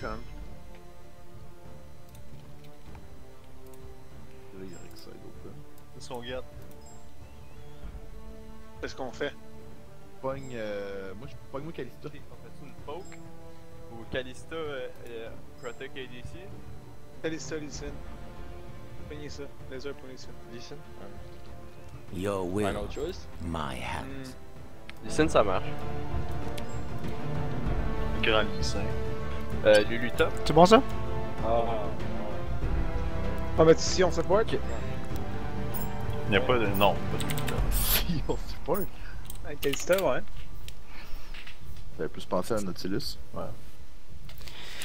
Rakan. Là, il y a Rek'Sai open. C'est son garde. Qu'est-ce qu'on fait? Pogne, moi je pogne moi Kalista. On fait-tu une poke? Ou Kalista Protect ADC? Kalista, Listen. Pognez ça. Laser, pognez ça. Listen? Your will, Final choice? my hand. Listen, ça marche. Grand lycée. Lulu top. C'est bon ça? On va mettre ici, on support. Ok. Il n'y a pas de. Non, pas de lycée. Si on support. Avec Kalista, ouais. J'avais plus pensé à Nautilus. Ouais.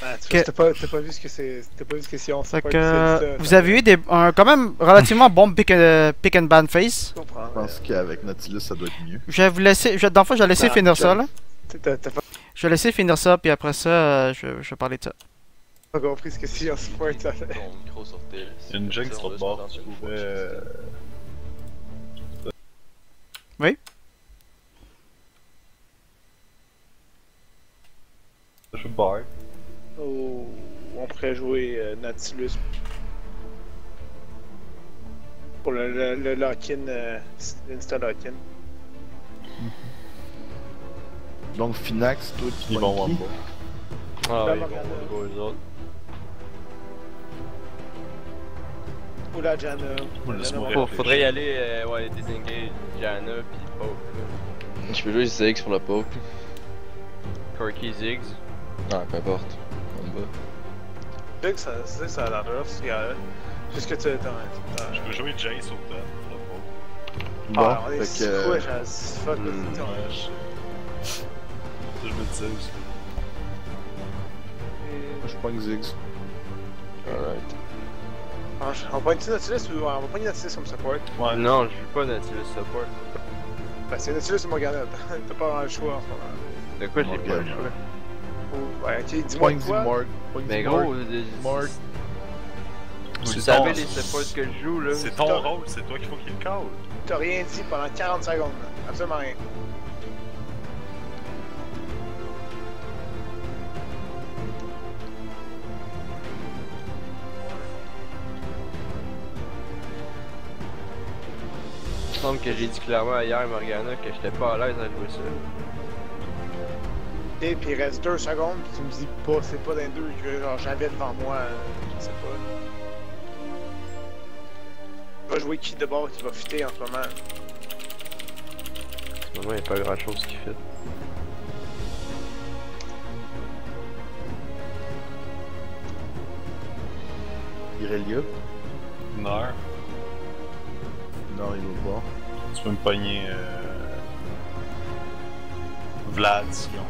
Ah, tu Ok. vois, t'as pas vu ce que c'est. T'as pas vu ce que c'est on Fait support. que vous avez eu un quand même relativement bon pick and ban face. Je comprends. Je pense qu'avec Nautilus ça doit être mieux. Je vais vous laisser, dans le fond, je vais laisser finir ça là. T'as pas Je vais laisser finir ça, puis après ça, je vais parler de ça. compris ce que c'est on support, ça fait. Ton micro sur tes. Il y a une jungle sur le bord, tu pouvais. Oui? Je joue Bard. Oh, on pourrait jouer Nautilus. Pour le lock-in, l'insta lock-in. Donc Finax, toi tu Ils vont pognes voir qui? pas. Ah, Là, oui, Morgana. on va eux autres. Ou la Janna. Moi, laisse-moi Janna, réfléchir. Faudrait y aller, ouais, disengage Janna pis poke. Là. Je peux jouer Ziggs pour la poke. Corky Ziggs. Ah, peu importe. On va. Je sais que ça a l'air rough, ce gars-là. Juste que tu Je peux jouer Jace au top. Bon, Ah, on est fait si que. couche as fuck. Ouais, je me disais aussi. Moi je pogne Ziggs. Alright. On pogne Nautilus ou on va pogner Nautilus comme support? Ouais. Non, je joue pas Nautilus support. Ben, c'est Nautilus ou Morgana. T'as pas vraiment le choix en ce moment. De quoi j'ai pas le Morgana. choix? Oh, ouais, ok, dis-moi Pogne quoi. Zimorg. Mais gros, Mark. vous C'est savez ton- les supports que je joue là. C'est ton rôle, c'est toi qu'il faut qu'il le call. T'as rien dit pendant 40 secondes. Là. Absolument rien. Il me semble que j'ai dit clairement hier, Morgana, que j'étais pas à l'aise à jouer ça. Et puis il reste 2 secondes, puis tu me dis pas, c'est pas dans 2 que genre j'avais devant moi, je sais pas. Va jouer qui de bord qui va fitter en ce moment? En ce moment, y'a pas grand chose qui fait. Irelia. Nar. Non, il est au bord. Tu peux me pogner. Vlad, Sion.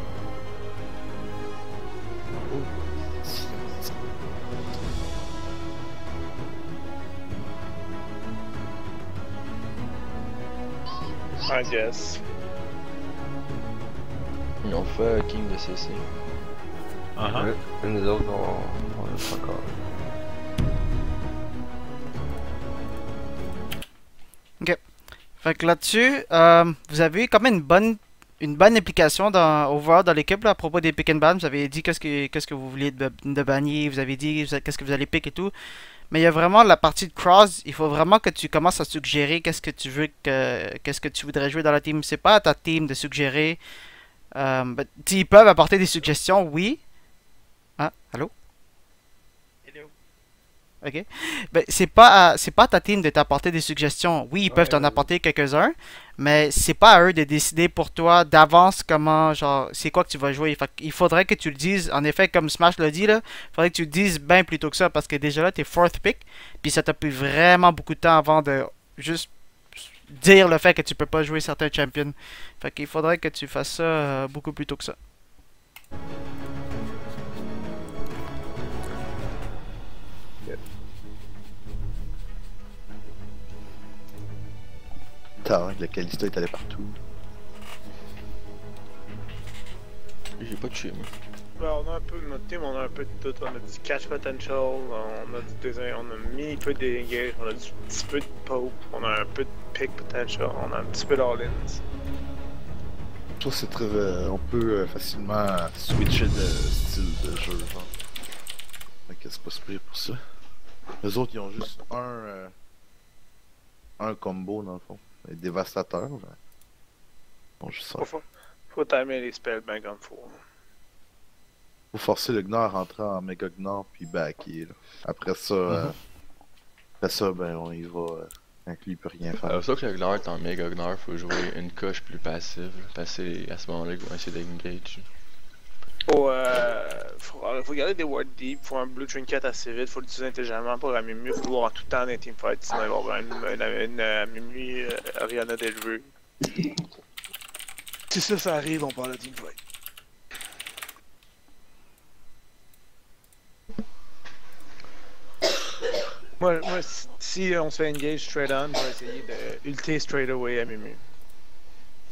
I guess. Ils ont fait King de CC. Uh-huh. Une des autres, on le fait encore. Fait que là-dessus, vous avez eu quand même une bonne implication overall dans l'équipe là, à propos des pick and ban. Vous avez dit qu'est-ce que vous vouliez de bannier, vous avez dit qu'est-ce que vous allez pick et tout. Mais il y a vraiment la partie de cross, il faut vraiment que tu commences à suggérer qu'est-ce que tu veux qu'est-ce que tu voudrais jouer dans la team. C'est pas à ta team de suggérer. Ils peuvent apporter des suggestions, oui. Ah, allô? Hello. Ok. Ben, c'est pas à ta team de t'apporter des suggestions. Oui, ils peuvent t'en ouais. apporter quelques-uns, mais c'est pas à eux de décider pour toi d'avance comment, genre, c'est quoi que tu vas jouer. Fait il faudrait que tu le dises, en effet, comme Smash l'a dit, là, il faudrait que tu le dises bien plus tôt que ça, parce que déjà là, t'es fourth pick, puis ça t'a pris vraiment beaucoup de temps avant de juste dire le fait que tu peux pas jouer certains champions. Fait qu'il faudrait que tu fasses ça beaucoup plus tôt que ça. Putain, le Kalista est allé partout. J'ai pas tué, moi. Ben, on a un peu, notre team, on a un peu de tout. On a du catch potential, on a du design, on a un mini peu d'engage, on a du petit peu de poke, on a un peu de pick potential, on a un petit peu d'all-ins. Toi, c'est très. On peut facilement switcher de style de jeu, genre. Ok, c'est pas super pour ça. Les autres, ils ont juste un combo dans le fond. Les dévastateurs. Ben... Bon, juste ça. Faut timer les spells ben comme faut. Faut forcer le Gnar à rentrer en méga Gnar puis backer. Là. Après ça, ben on y va. Quand lui il peut rien faire. Sauf que le Gnar est en méga Gnar, faut jouer une coche plus passive. Parce que à ce moment-là, ils vont essayer d'engage. Faut garder des ward deep, faut un blue trinket assez vite, faut l'utiliser intelligemment pour la Mimmu, faut l'avoir tout le temps dans les teamfights, sinon il va y avoir une Mimmu Ariana Delveux. Si ça arrive, on parle de teamfight. Moi, si on se fait engage straight on, je vais essayer de ulter straight away à Mimmu.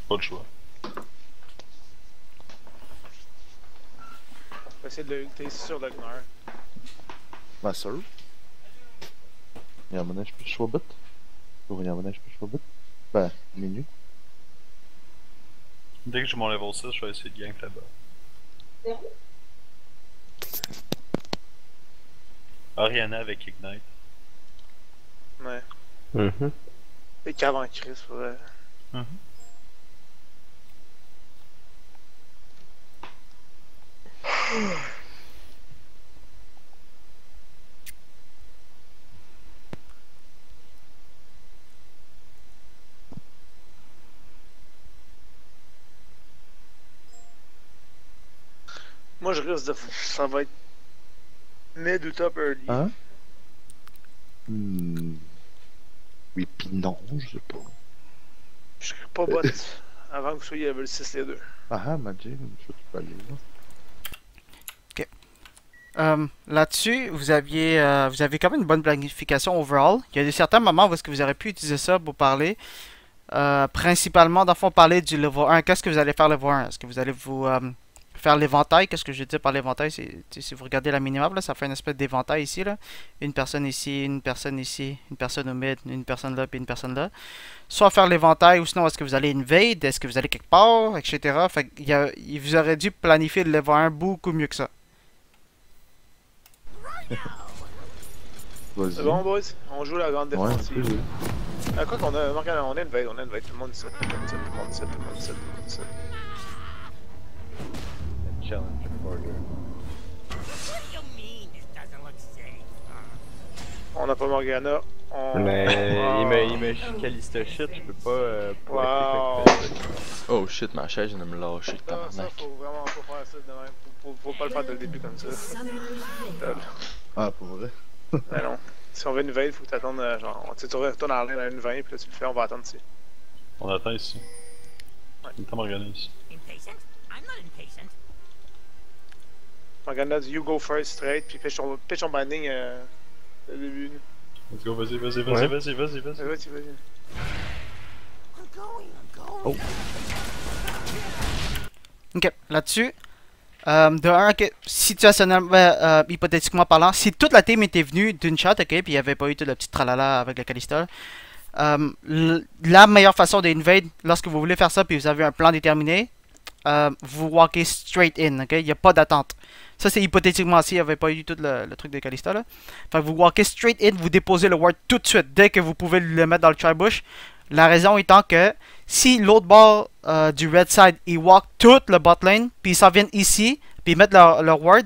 Pas de choix. Je vais essayer de le ulter sur le Gnar. Ma soeur. Ja, men je peux bit. Ou ja, men je peux bit. Ben, menu. Dès que j'ai mon level 6, je vais essayer de gank là-bas. Ariana avec Ignite. Ouais. Mhm. Et qu'avant Chris, ouais. Moi je risque de... ça va être mid ou top early. Hein? Oui pis non, je sais pas. Je serai pas bot avant que vous soyez level 6 les deux. Ah, Magic, je peux aller là. Là-dessus, vous avez quand même une bonne planification overall. Il y a des certains moments où est-ce que vous aurez pu utiliser ça pour parler. Principalement, dans le fond, parler du level 1. Qu'est-ce que vous allez faire level 1? Est-ce que vous allez vous faire l'éventail? Qu'est-ce que je dis par l'éventail? Si vous regardez la minimap, là, ça fait une espèce d'éventail ici. Là. Une personne ici, une personne ici, une personne au mid, une personne là, puis une personne là. Soit faire l'éventail, ou sinon est-ce que vous allez invade? Est-ce que vous allez quelque part? Etc. Fait il vous aurait dû planifier le level 1 beaucoup mieux que ça. Vas-y. C'est bon, boys? On joue la grande Ouais, défensive. Quoi qu'on a, regarde, on invade, tout le monde ici, tout le monde ici, tout le monde ici, tout le monde ici, tout le monde ici. Challenge order. On n'a pas Morgana, Mais il me Calista shit, je peux pas. Wow. Oh shit, ma chaise vient de me lâcher, Ça, tabarnak. faut vraiment pas faire ça de même. Faut pas le faire dès le début comme ça. Ah, pour vrai? Mais non. Si on veut une veille, faut que t'attendes genre. Tu retournes en l'air à une 20 puis là tu le fais, on va attendre ici. On attend ici. Ouais. Il est temps Morgana ici. Morgana, you go first straight, puis pitch ton binding au début. Let's go, vas-y. Vas-y, vas-y. Oh. Ok, là-dessus. De un, situationnellement, hypothétiquement parlant, si toute la team était venue d'une shot, ok, puis il n'y avait pas eu tout le petit tralala avec le Calista, la meilleure façon d'invade, lorsque vous voulez faire ça, puis vous avez un plan déterminé, vous walkez straight in, ok, il n'y a pas d'attente. Ça, c'est hypothétiquement s'il n'y avait pas eu tout le truc de Calista, là. Fait que vous walkez straight in, vous déposez le ward tout de suite, dès que vous pouvez le mettre dans le try-bush. La raison étant que si l'autre bord du red side, ils walk toute le bot lane, puis ils s'en viennent ici, puis ils mettent leur ward,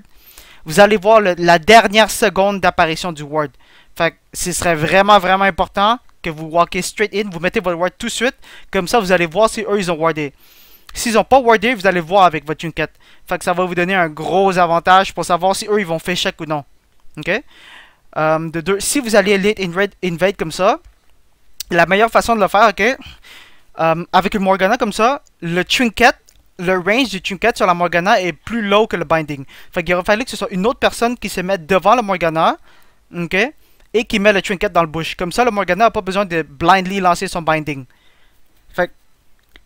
vous allez voir la dernière seconde d'apparition du ward. Fait que ce serait vraiment important que vous walkez straight in, vous mettez votre ward tout de suite, comme ça vous allez voir si eux ils ont wardé. S'ils n'ont pas wardé, vous allez voir avec votre trinket. Fait que ça va vous donner un gros avantage pour savoir si eux ils vont faire check ou non. Ok? De deux, si vous allez late invade comme ça, la meilleure façon de le faire, ok? Avec une Morgana comme ça, le range du trinket sur la Morgana est plus low que le binding. Fait qu'il aurait fallu que ce soit une autre personne qui se mette devant la Morgana, ok? Et qui met le trinket dans le bush. Comme ça, la Morgana n'a pas besoin de blindly lancer son binding. Fait que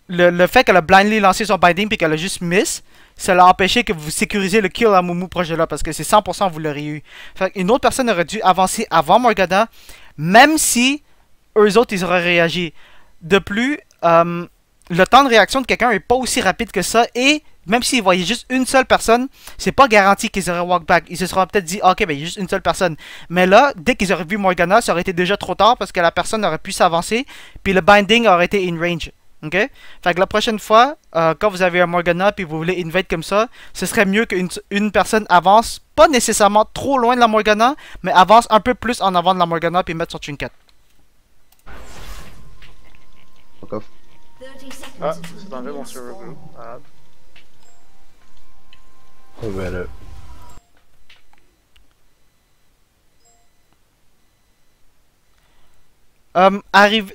le fait qu'elle a blindly lancé son binding puis qu'elle a juste miss, ça l'a empêché que vous sécurisez le kill à Mumu proche de là parce que c'est 100% vous l'auriez eu. Fait qu'une autre personne aurait dû avancer avant Morgana, même si eux autres ils auraient réagi. De plus, le temps de réaction de quelqu'un est pas aussi rapide que ça et même s'ils voyaient juste une seule personne, c'est pas garanti qu'ils auraient walk back. Ils se seraient peut-être dit, ok, ben il y a juste une seule personne. Mais là, dès qu'ils auraient vu Morgana, ça aurait été déjà trop tard parce que la personne aurait pu s'avancer, puis le binding aurait été in range. Ok? Fait que la prochaine fois, quand vous avez un Morgana puis vous voulez invade comme ça, ce serait mieux qu'une personne avance, pas nécessairement trop loin de la Morgana, mais avance un peu plus en avant de la Morgana puis mettre son trinket. Fuck off. Ah, c'est enlevé mon server blue. Malade. Oh ben là.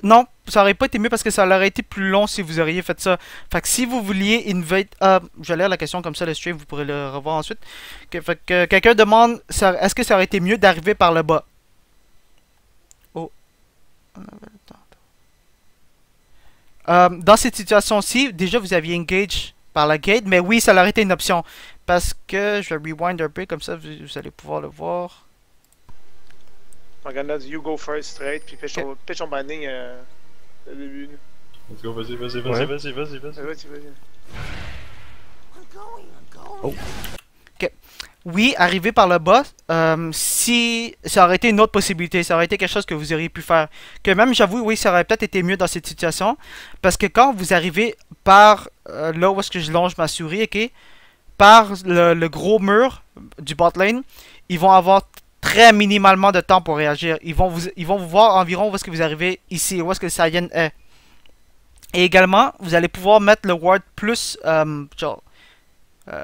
Non, ça aurait pas été mieux parce que ça aurait été plus long si vous auriez fait ça. Fait que si vous vouliez invade... je vais lire la question comme ça, le stream, vous pourrez le revoir ensuite. Fait que quelqu'un demande, est-ce que ça aurait été mieux d'arriver par le bas? Oh. Dans cette situation-ci, déjà vous aviez engage par la gate, mais oui, ça aurait été une option. Parce que, je vais rewind un peu, comme ça vous allez pouvoir le voir. Morgana, you go first straight, puis pitch ton binding au début. Let's go, vas-y. Vas-y, vas-y. Oh. Ok. Oui, arriver par le bas, si ça aurait été une autre possibilité, ça aurait été quelque chose que vous auriez pu faire. Que même, j'avoue, oui, ça aurait peut-être été mieux dans cette situation. Parce que quand vous arrivez par là où est-ce que je longe ma souris, ok, par le gros mur du bot lane, ils vont avoir très minimalement de temps pour réagir. Ils vont vous voir environ où est-ce que vous arrivez ici, où est-ce que le Saiyan est. Et également, vous allez pouvoir mettre le ward plus, genre,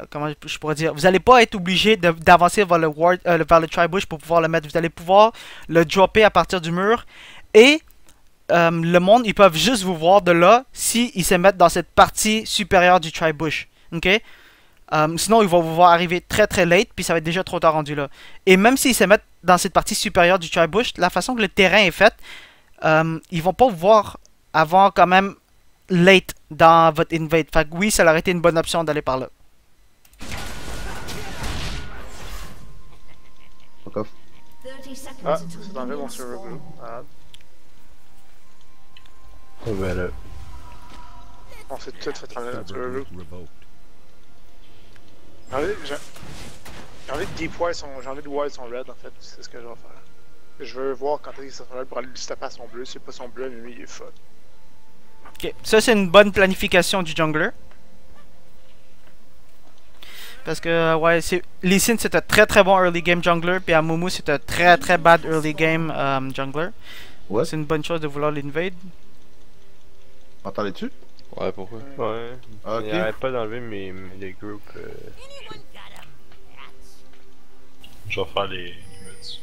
comment je pourrais dire, vous n'allez pas être obligé d'avancer vers le tri-bush pour pouvoir le mettre. Vous allez pouvoir le dropper à partir du mur. Et le monde, ils peuvent juste vous voir de là s'ils se mettent dans cette partie supérieure du tri-bush. Ok? Sinon, ils vont vous voir arriver très très late, puis ça va être déjà trop tard rendu là. Et même s'ils se mettent dans cette partie supérieure du tri-bush, la façon que le terrain est fait, ils vont pas vous voir avant quand même late dans votre invade. Fait que oui, ça aurait été une bonne option d'aller par là. Fuck off. Ah, c'est enlevé mon server blue. Malade. Oh ben là. On s'est tout fait enlever notre server blue. J'ai envie de deep wire j'ai envie de wire son red en fait, c'est ce que je vais faire. Je veux voir quand est-ce qu'il red pour aller lui taper à son bleu, c'est pas son bleu mais lui il est fuck. Ok, ça c'est une bonne planification du jungler. Parce que ouais, Lee Sin c'est un très très bon early game jungler, puis Amumu c'est un très très bad early game jungler. Ouais. C'est une bonne chose de vouloir l'invade. M'entendais-tu? Ouais, pourquoi? Ouais. Ah, ok. Il arrête pas d'enlever les groupes. Je vais faire les muts.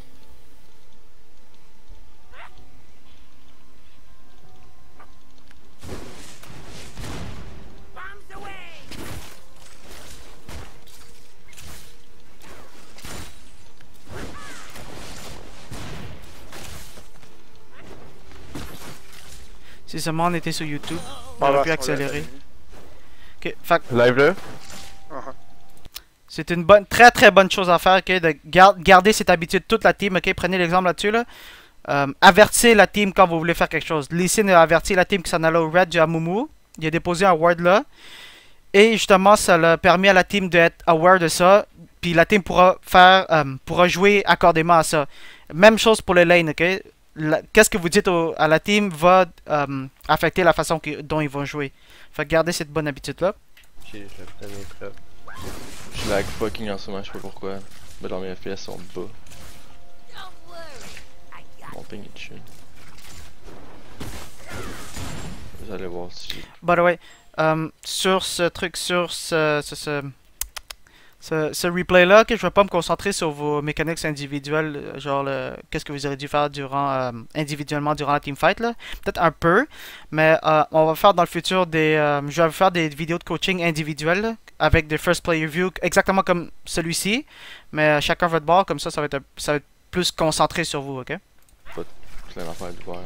Si seulement on était sur YouTube, on aurait pu accélérer. Ok, fait Live là? c'est une bonne, très très bonne chose à faire, ok, de garder cette habitude toute la team, ok, prenez l'exemple là-dessus là. Avertissez la team quand vous voulez faire quelque chose. Lee Sin a averti la team que s'en allait au red du Amumu. Il a déposé un ward là. Et justement, ça a permis à la team d'être aware de ça. Puis la team pourra jouer accordément à ça. Même chose pour les lanes, ok. Qu'est-ce que vous dites à la team va affecter la façon dont ils vont jouer. Fait que gardez cette bonne habitude là. Ok, je vais prendre mes preuves. Je lag fucking en ce moment, je sais pas pourquoi. Mais dans mes FPS sont bas. Mon ping est chill. Vous allez voir si j'ai... By the way, sur ce truc, sur ce replay là, que je vais pas me concentrer sur vos mécaniques individuelles, genre qu'est-ce que vous aurez dû faire individuellement durant la teamfight là, peut-être un peu, mais on va faire dans le futur je vais faire des vidéos de coaching individuelles là, avec des first player view exactement comme celui-ci, mais chacun votre bord, comme ça va être plus concentré sur vous, ok? Pas plein d'affaires de voir.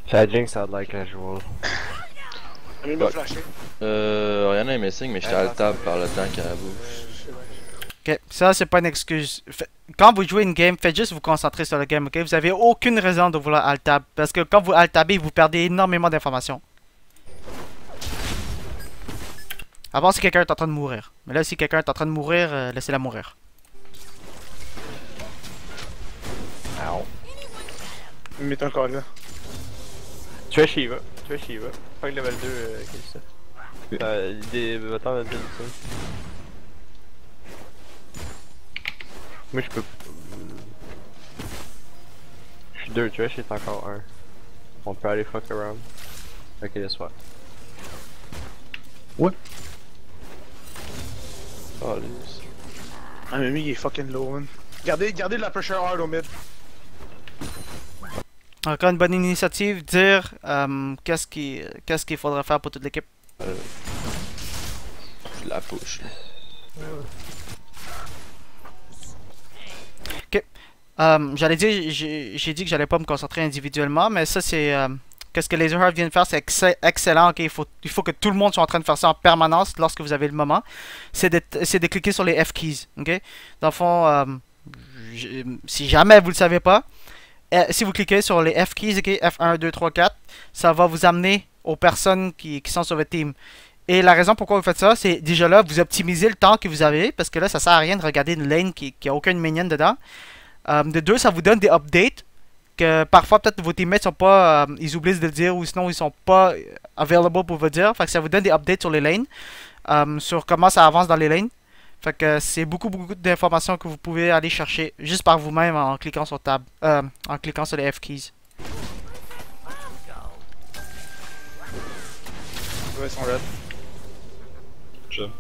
Ça jinx out like casual. Il m'a flashé. Rien à messing, mais j'étais à table par le temps qu'elle bouge. Ok, ça c'est pas une excuse. Quand vous jouez une game, faites juste vous concentrer sur le game, ok? Vous avez aucune raison de vouloir alt-tab, parce que quand vous alt-tabez, vous perdez énormément d'informations. À part si quelqu'un est en train de mourir. Mais là, si quelqu'un est en train de mourir, laissez-la mourir. Il m'est encore là. Tu es Shiva. Pas level 2, Calista. Des bâtons de ça. Moi je peux. Je suis 2 trash, il est encore 1. On peut aller fuck around. Ok, laisse-moi. Ouais. Oh, les... Ah, mais lui, il est fucking low, man. Gardez de la pressure hard au mid. Encore une bonne initiative, dire qu'est-ce qu'il faudrait faire pour toute l'équipe. Je la push. Ok. J'allais dire, j'ai dit que j'allais pas me concentrer individuellement, mais ça c'est... qu'est-ce que Laserheart vient de faire, c'est excellent. Okay? Il faut que tout le monde soit en train de faire ça en permanence lorsque vous avez le moment. C'est de cliquer sur les F-keys. Okay? Dans le fond, si jamais vous le savez pas, si vous cliquez sur les F-keys, okay, F1, 2, 3, 4, ça va vous amener aux personnes qui sont sur votre team. Et la raison pourquoi vous faites ça, c'est déjà là, vous optimisez le temps que vous avez, parce que là, ça sert à rien de regarder une lane qui a aucune minion dedans. De deux, ça vous donne des updates, que parfois, peut-être, vos teammates sont pas, ils oublient de le dire, ou sinon, ils sont pas available pour vous dire. Fait que ça vous donne des updates sur les lanes, sur comment ça avance dans les lanes. Fait que c'est beaucoup d'informations que vous pouvez aller chercher juste par vous-même en cliquant sur tab, en cliquant sur les F-keys. Ouais, ils sont red. Je. Ok,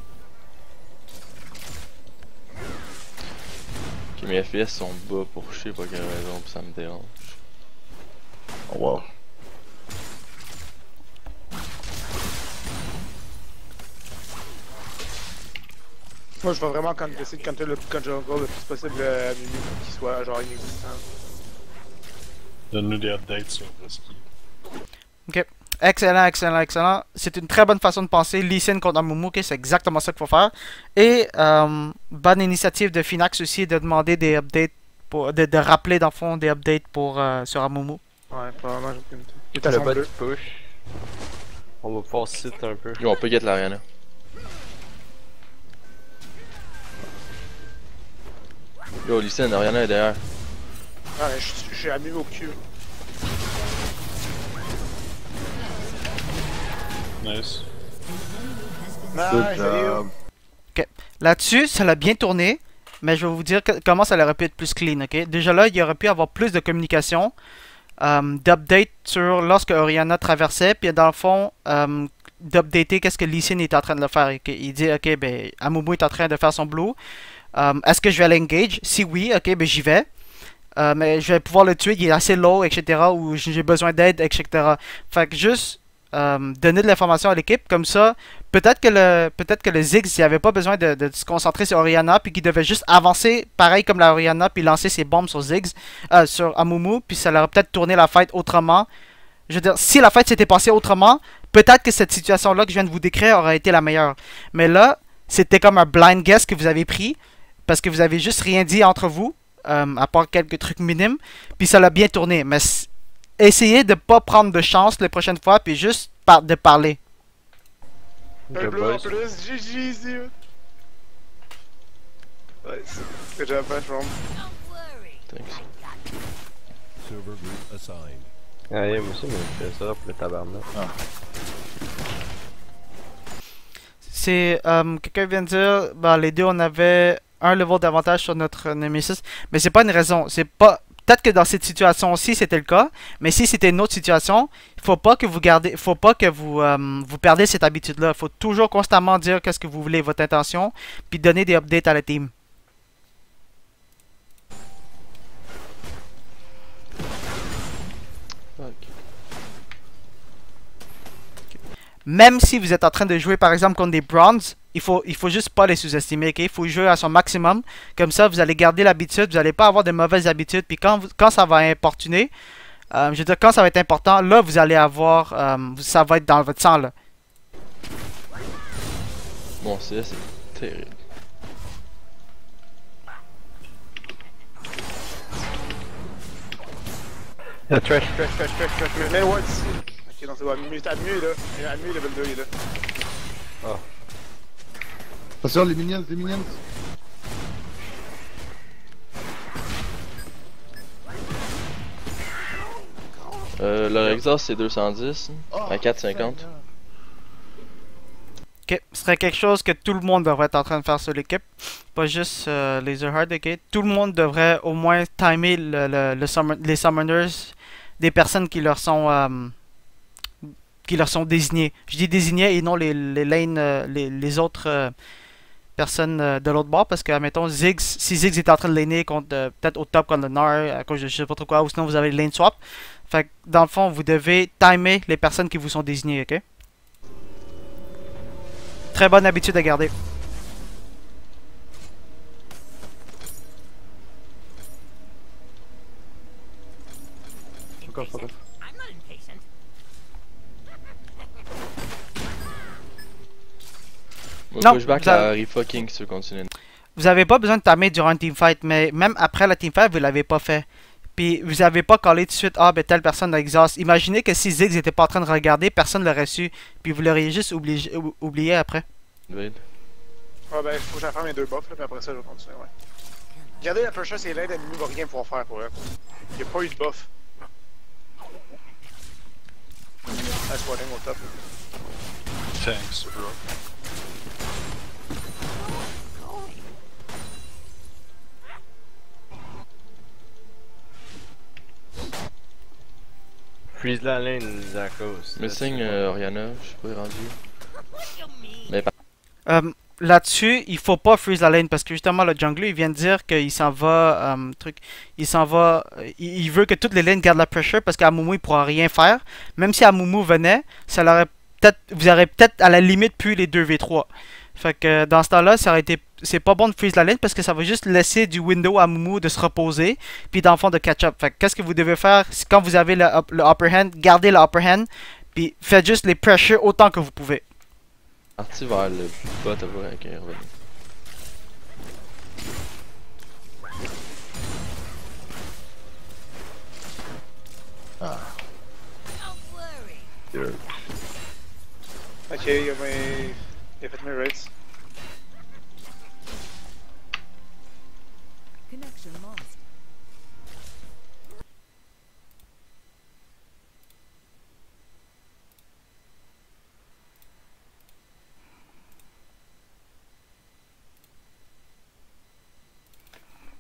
mes FPS sont bas pour je sais pas quelle raison, pis ça me dérange. Oh, wow. Moi, je vais vraiment essayer de counter le jungle le plus possible à Mimi pour qu'il soit genre inexistant. Donne-nous des updates sur ce qui. Ok. Excellent. C'est une très bonne façon de penser. Lee Sin contre Amumu, okay? C'est exactement ça qu'il faut faire. Et bonne initiative de Finax aussi de demander des updates, de rappeler dans le fond des updates pour, sur Amumu. Ouais, probablement j'ai aucune. Il est Le à son bot bleu. push. On va pouvoir sit un peu. Yo, on peut get l'arena. Yo, Lysine, Ariana est derrière. Ah, mais j'ai mis au cul. Nice. Nice, job. Ok. Là-dessus, ça l'a bien tourné. Mais je vais vous dire comment ça aurait pu être plus clean. Ok. Déjà là, il aurait pu avoir plus de communication. D'update sur lorsque Orianna traversait. Puis dans le fond, d'updater qu'est-ce que Lee Sin est en train de faire. Okay? Il dit, ok, ben, Amumu est en train de faire son blue. Est-ce que je vais l'engage? Si oui, ok, ben j'y vais. Mais je vais pouvoir le tuer, il est assez low, etc. Ou j'ai besoin d'aide, etc. Fait que juste donner de l'information à l'équipe, comme ça, peut-être que le Ziggs, il avait pas besoin de se concentrer sur Orianna, puis qu'il devait juste avancer, pareil comme la Orianna, puis lancer ses bombes sur Ziggs, sur Amumu, puis ça leur aurait peut-être tourné la fight autrement. Je veux dire, si la fight s'était passée autrement, peut-être que cette situation-là que je viens de vous décrire aurait été la meilleure. Mais là, c'était comme un blind guess que vous avez pris, parce que vous avez juste rien dit entre vous, à part quelques trucs minimes, puis ça l'a bien tourné. Mais essayez de pas prendre de chance les prochaines fois, puis juste de parler. Un bleu en plus, GG ici. Nice. Good job, man, Ron. Thanks. Ah, yeah, moi aussi, mais je fais ça pour le tabarnak. C'est quelqu'un vient de dire, bah, les deux on avait un level d'avantage sur notre Nemesis, mais c'est pas une raison. C'est pas, peut-être que dans cette situation-ci c'était le cas, mais si c'était une autre situation, il faut pas que vous perdez cette habitude-là. Il faut toujours constamment dire qu'est-ce que vous voulez, votre intention, puis donner des updates à la team. Même si vous êtes en train de jouer par exemple contre des bronze, il faut juste pas les sous-estimer, ok? Il faut jouer à son maximum. Comme ça, vous allez garder l'habitude, vous n'allez pas avoir de mauvaises habitudes. Puis quand ça va importuner, je veux dire, quand ça va être important, là, vous allez avoir, ça va être dans votre sang, là. Bon, c'est terrible. Trash. Mais ouais, ici. Ok, non, c'est bon. Mieux, t'as mieux, là. Il a mieux, level 2, il est là. Ah. Attention, les minions, les minions. Leur exhaust c'est 210 à 450. Ok, ce serait quelque chose que tout le monde devrait être en train de faire sur l'équipe. Pas juste Laserheart, ok. Tout le monde devrait au moins timer les summoners des personnes qui leur sont désignées. Je dis désignées et non les lanes, les autres personnes de l'autre bord, parce que, admettons, Ziggs, si Ziggs est en train de laner contre peut-être au top contre le Gnar, à cause de je sais pas trop quoi, ou sinon vous avez le lane swap. Fait que, dans le fond, vous devez timer les personnes qui vous sont désignées, ok? Très bonne habitude à garder. Encore. Moi, Non, pushback vous avez- la refucking si tu veux continuer. Vous avez pas besoin de timer durant un teamfight, mais même après la teamfight, vous l'avez pas fait. Puis vous avez pas collé tout de suite, ah ben telle personne a exhaust. Imaginez que si Ziggs était pas en train de regarder, personne l'aurait su, puis vous l'auriez juste oublié après. Vade. Ah ben, faut que j'en fasse mes 2 buffs, là, puis après ça, je vais continuer, ouais. Regardez la pressure, c'est l'aide ennemie va rien pouvoir faire pour elle. Il a pas eu de buff. Nice warning au top. Thanks, bro. Freeze la lane, Zakos. Missing Oriana, je sais pas, il est rendu. Là-dessus, il faut pas freeze la lane parce que justement le jungler il vient de dire qu'il s'en va il veut que toutes les lanes gardent la pressure parce qu'Amumu il pourra rien faire. Même si Amumu venait, vous aurez peut-être à la limite pu les 2v3. Fait que dans ce temps-là, c'est pas bon de freeze la lane parce que ça va juste laisser du window à Mumu de se reposer puis dans le fond de catch up. Fait que qu'est-ce que vous devez faire quand vous avez le upper hand, gardez le upper hand puis faites juste les pressure autant que vous pouvez. Parti vers le bot à voir avec un revenu. Ah. Ok, il a fait mes rates. Connection lost.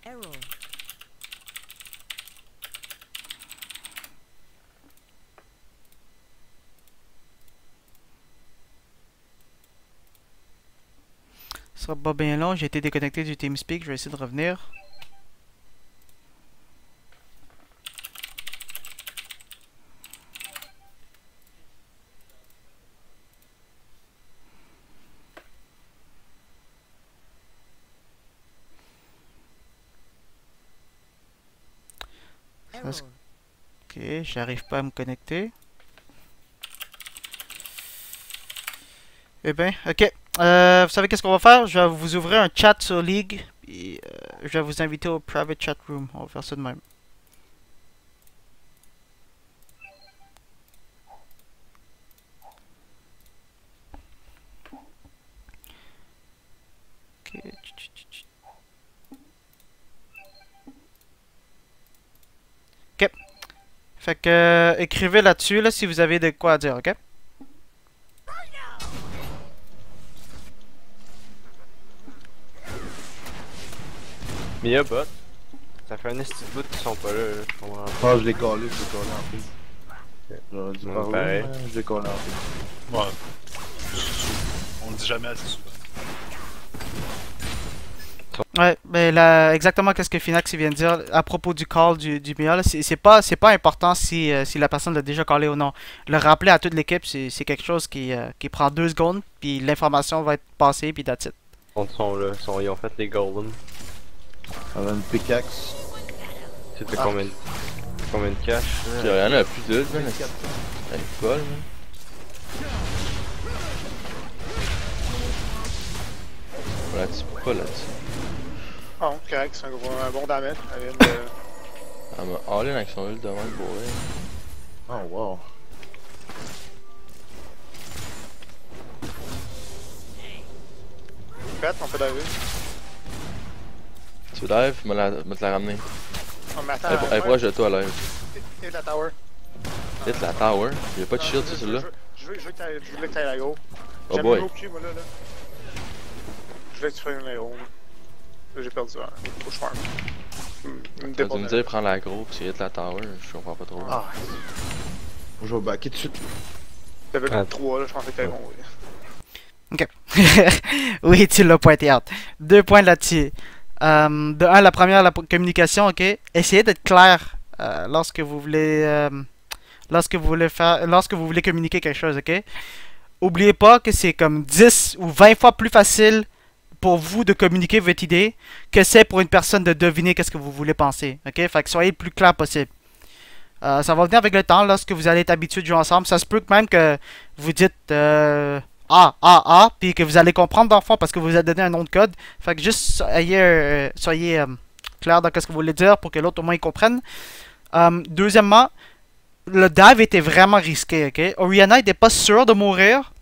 Error. Ce sera pas bien long, j'ai été déconnecté du TeamSpeak, je vais essayer de revenir. Error. Ok, j'arrive pas à me connecter. Eh ben, ok. Vous savez qu'est-ce qu'on va faire? Je vais vous ouvrir un chat sur League. Puis, je vais vous inviter au private chat room. On va faire ça de même. Ok. Ok. Fait que écrivez là-dessus là, si vous avez de quoi à dire, ok? Mia bot. Ça fait un esti de bout qu'ils sont pas là, je comprends pas. Ah, je l'ai collé en plus. J'aurais dû Ouais, parler, pareil. mais je l'ai collé en plus. Ouais. On le dit jamais assez souvent. Ouais, mais là, exactement qu'est-ce que Finax vient de dire à propos du call du Mia, là, c'est pas important si la personne l'a déjà callé ou non. Le rappeler à toute l'équipe, c'est quelque chose qui prend 2 secondes, puis l'information va être passée, puis that's it. Ils sont là, ils ont fait les golden. On a une pickaxe. C'était combien de cash? Puis Oriana a plus d'ult, man. Elle est folle, man. Voilà, tu peux pas là-dessus. Ah, correct, c'est un bon damage. Elle vient de... Elle m'a all-in avec son ult de même pour elle. Oh wow. Prête, on peut diver. Tu veux dive? Me te la ramener. On m'attend. Elle est proche de toi, live. Hit la tower. Hit la tower. Y'a pas de shield sur celui-là. Je veux que t'ailles la go. Oh J'aime boy. le cul, moi là. Je veux que tu fasses une héros. Là, j'ai perdu. Faut que je farm. Quand tu me dis prends l'aggro pis tu hit la tower, je comprends pas trop. Ah. Je vais backer tout de suite. T'avais 3 là, je pensais que t'avais bon. Ok. Oui, tu l'as pointé out. 2 points là-dessus. De 1, la première, la communication, ok. Essayez d'être clair lorsque vous voulez communiquer quelque chose, ok. Oubliez pas que c'est comme 10 ou 20 fois plus facile pour vous de communiquer votre idée que c'est pour une personne de deviner qu'est-ce que vous voulez penser, ok. Fait que soyez le plus clair possible. Ça va venir avec le temps, lorsque vous allez être habitué de jouer ensemble. Ça se peut que même que vous dites puis que vous allez comprendre dans le fond parce que vous avez donné un nom de code. Fait que juste soyez clair dans ce que vous voulez dire pour que l'autre au moins il comprenne. Deuxièmement, le dive était vraiment risqué, ok? Orianna n'était pas sûre de mourir.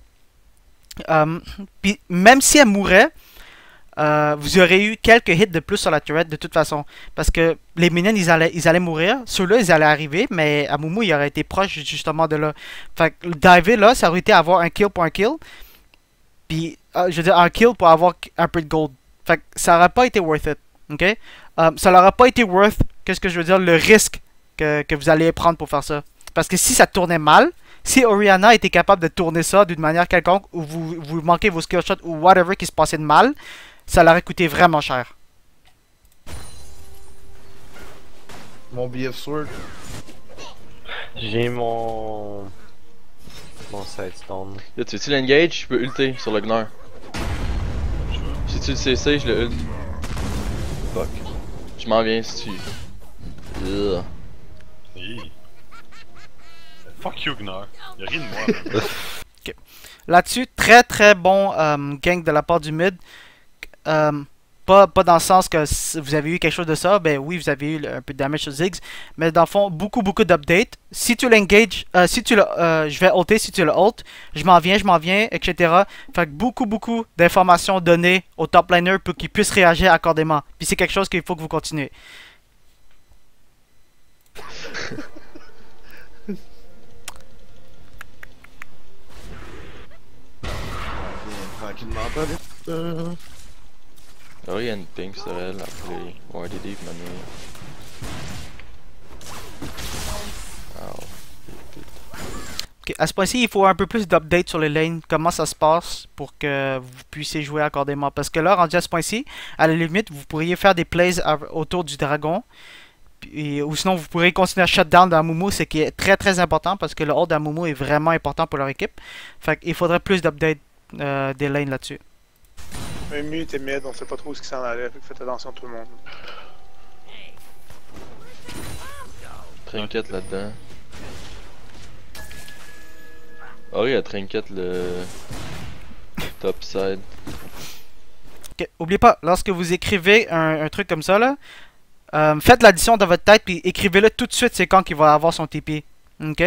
Puis même si elle mourait, vous aurez eu quelques hits de plus sur la turret de toute façon. Parce que les minions ils allaient mourir. Ceux-là ils allaient arriver. Mais Amumu il aurait été proche justement de là. Fait que le diver là ça aurait été avoir un kill pour un kill. Puis je veux dire un kill pour avoir un peu de gold. Fait que ça aurait pas été worth it. Ok? Ça n'aurait pas été worth. Qu'est-ce que je veux dire? Le risque que vous allez prendre pour faire ça. Parce que si ça tournait mal. Si Orianna était capable de tourner ça d'une manière quelconque. Ou vous manquez vos skill shots. Ou whatever qui se passait de mal. Ça leur a coûté vraiment cher. Mon BF Sword. J'ai mon Sidestone. Là, tu veux-tu l'engage? Je peux ulter sur le Gnar. Si tu le CC, je le ult. Fuck. Je m'en viens si tu. Ugh. Hey. Fuck you, Gnar. Y'a rien de moi. Même. Okay. Là-dessus, très très bon gank de la part du mid. Pas dans le sens que vous avez eu quelque chose de ça, ben oui, vous avez eu un peu de damage sur Ziggs, mais dans le fond, beaucoup d'updates. Si tu l'engage, je vais ulter, si tu le ult, je m'en viens, etc. Fait que beaucoup d'informations données au top laner pour qu'il puisse réagir accordément. Puis c'est quelque chose qu'il faut que vous continuez. Tranquillement pas vite. Ah oui, il y a une ping sur elle après les Ward Deep maintenant. Okay, à ce point-ci, il faut un peu plus d'updates sur les lanes. Comment ça se passe pour que vous puissiez jouer accordément. Parce que là, rendu à ce point-ci, à la limite, vous pourriez faire des plays autour du dragon. Ou sinon, vous pourrez continuer à shutdown d'Amumu, ce qui est très important. Parce que le hold d'Amumu est vraiment important pour leur équipe. Fait qu'il faudrait plus d'updates des lanes là-dessus. Mais mute et mid, on sait pas trop ce qui s'en allait, fait que faites attention tout le monde. Trinket là-dedans. Ah oui, elle trinket le top side. Ok, oubliez pas, lorsque vous écrivez un truc comme ça là, faites l'addition dans votre tête puis écrivez-le tout de suite, c'est quand qu'il va avoir son TP. Ok?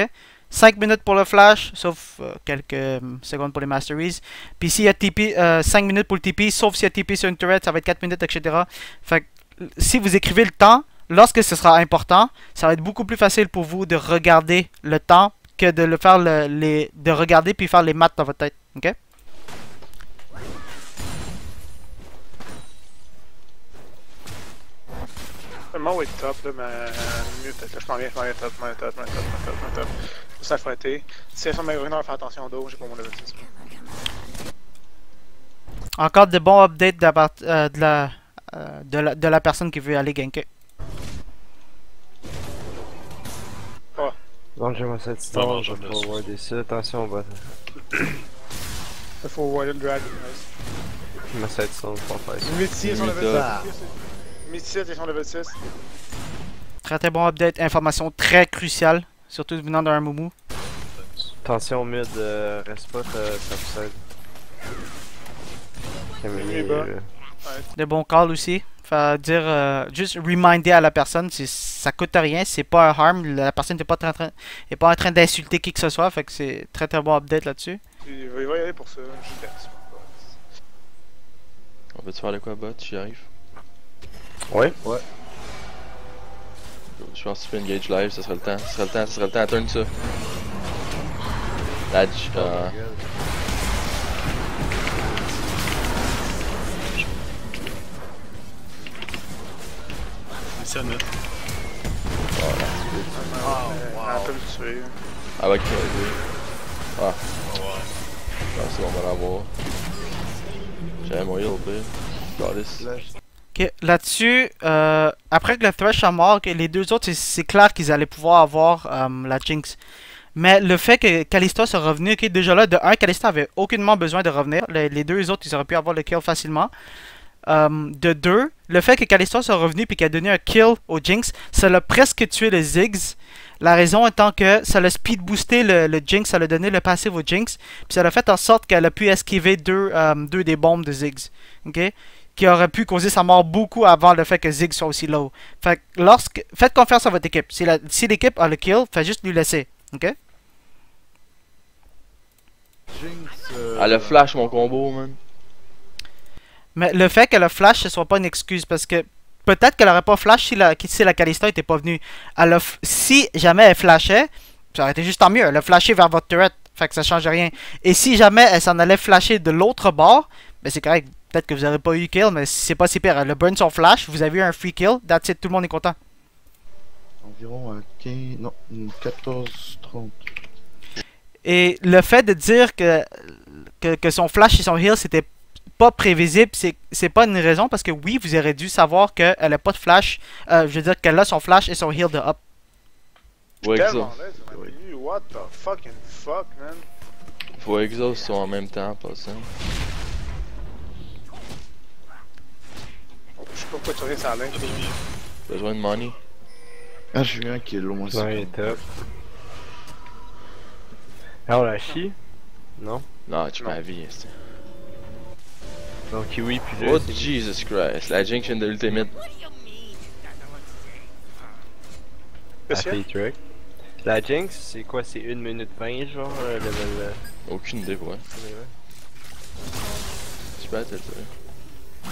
5 minutes pour le flash, sauf quelques secondes pour les masteries. Puis s'il y a TP, 5 minutes pour le TP, sauf s'il y a TP sur une turret, ça va être 4 minutes, etc. Fait que si vous écrivez le temps, lorsque ce sera important, ça va être beaucoup plus facile pour vous de regarder le temps que de le faire de regarder puis faire les maths dans votre tête. Ok? Le mot est top là, mais mieux peut-être là, je m'en viens top. Ça faut être. Si elles sont meilleures, faire attention d'eau, j'ai pas mon level 6. Encore de bons updates de la personne qui veut aller ganker. Oh. Donc j'ai mon Sidestone, je vais forward ici, attention au bot. Il faut warder le dragon, nice. Ma Sidestone, faut faire ça. Métier son level 6. Métier et son level 6. Très bon update, information très cruciale, surtout venant d'un Amumu. Attention mid, reste pas ça De bons calls aussi. Faut dire, juste reminder à la personne, ça coûte rien, c'est pas un harm, la personne n'est pas en train d'insulter qui que ce soit, fait que c'est très bon update là-dessus. Il va y aller pour ça, je pense. On peut-tu faire de quoi, bot, si j'y arrive? Ouais. Je pense que tu fais une gauge live, ça serait le temps. Ça serait le temps, turn ça. C'est net. On peut le tuer. Ah, ouais, oui. Ah, Ouais. c'est bon, on va l'avoir. J'avais mon heal au pire. Goddess. Ok, là-dessus, après que le Thresh a mort, que les deux autres, c'est clair qu'ils allaient pouvoir avoir la Jinx. Mais le fait que Kalista soit revenu, ok, déjà là, de 1, Kalista avait aucunement besoin de revenir. Les deux autres, ils auraient pu avoir le kill facilement. De 2, le fait que Kalista soit revenu et qu'il a donné un kill au Jinx, ça l'a presque tué le Ziggs. La raison étant que ça l'a speed boosté le Jinx, ça l'a donné le passif au Jinx, puis ça l'a fait en sorte qu'elle a pu esquiver deux des bombes de Ziggs, ok, qui aurait pu causer sa mort beaucoup avant le fait que Ziggs soit aussi low. Fait que faites confiance à votre équipe. Si l'équipe a le kill, faites juste lui laisser, ok. Jinx. Elle a flash mon combo, man. Mais le fait qu'elle a flash, ce soit pas une excuse parce que peut-être qu'elle aurait pas flash si la Kalista était pas venue. Si jamais elle flashait, ça aurait été juste tant mieux. Elle a flashé vers votre turret, fait que ça change rien. Et si jamais elle s'en allait flasher de l'autre bord, ben c'est correct. Peut-être que vous n'aurez pas eu kill, mais c'est pas si pire. Elle a burn son flash, vous avez eu un free kill, that's it, tout le monde est content. Environ 15. Non, 14-30. Et le fait de dire que son flash et son heal c'était pas prévisible, c'est pas une raison parce que oui, vous aurez dû savoir qu'elle a pas de flash. Je veux dire qu'elle a son flash et son heal de up. Ouais, Tellement exhaust. laid, on a vu. What the fucking fuck, man. Faut exhaust sont en même temps, pas ça. Je sais pas pourquoi tu regardes ça à l'air. Besoin de money. Ah, j'ai eu un qui est loin aussi. Ouais, top. Ah, on la chie? Non? Non, tu m'as vie, c'est. Donc, Kiwi, puis là. Oh Jesus Christ, la Jinx vient de l'ultimate. Qu'est-ce qu'il y a? Truc. La Jinx, c'est quoi? C'est 1 minute 20, genre, level. Aucune idée, ouais. Tu peux être ça.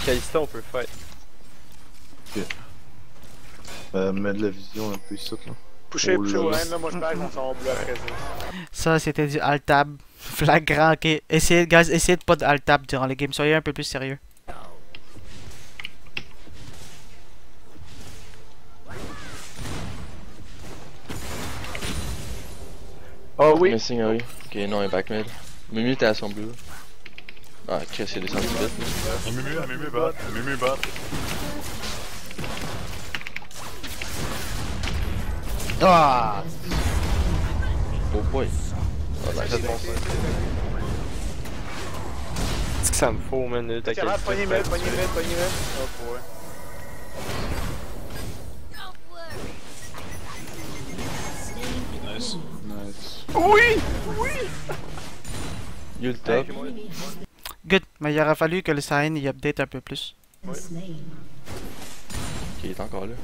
Kalista, on peut fight. Mets de la vision un peu ici, là. Pusher, Oh pusher, là là. ouais, là, moi je perds qu'on s'en bleu après ça. Ça, c'était du alt-tab flagrant. Ok, essayez, guys, essayez de pas de alt-tab durant les games. Soyez un peu plus sérieux. Oh oui! Missing, oui. Ok, non, il est back mid. Mimi, t'es à son bleu. Ah, Chris, il est descendu vite. Mimi bot. Mimi bot. Ah! Oh boy. Oh, nice. C'est que ça me faut, man, ta T'es capable de pogner mid, pogner mid. Oh boy. Nice. Nice. You le top. Good, mais il aurait fallu que le sign y update un peu plus. Ok, il est encore là.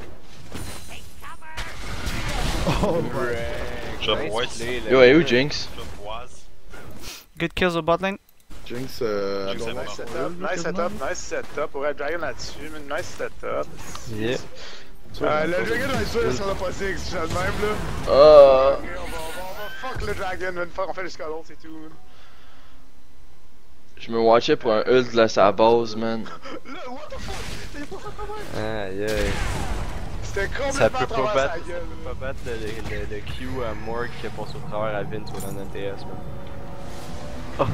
J'avoise. Yo, hey, où Jinx? J'avoise. Good kills au bot lane. Jinx, Jinx, doit c'est avoir Nice bon. setup, nice setup, nice setup. Ouais, Dragon là-dessus, mais nice setup. Yeah. Le Dragon va être sûr sur le pas six, je le même là. Ah! Ok, on va fuck le Dragon, man. Fuck, on fait jusqu'à l'autre, c'est tout, man. Je me watchais pour un ult là, sa base, man. Là, what the fuck? T'es pas fait comment? Aïe aïe. C'était Ça complètement peut à pas travers battre, sa ça gueule. peut pas battre le Q à Morg qui a passé au travers à Vince au NTS, man. Oh.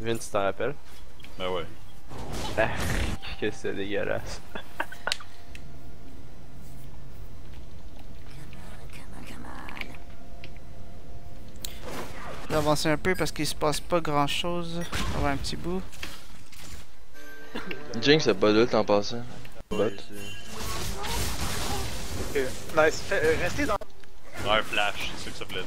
Vince, tu t'en rappelles? Ben ouais. Ah, que c'est dégueulasse. Je vais avancer un peu parce qu'il se passe pas grand chose. On va un petit bout. Jinx a pas d'ult en passant. Bot. Ok, nice. Restez dans. Ouais, flash, c'est ça que ça voulait.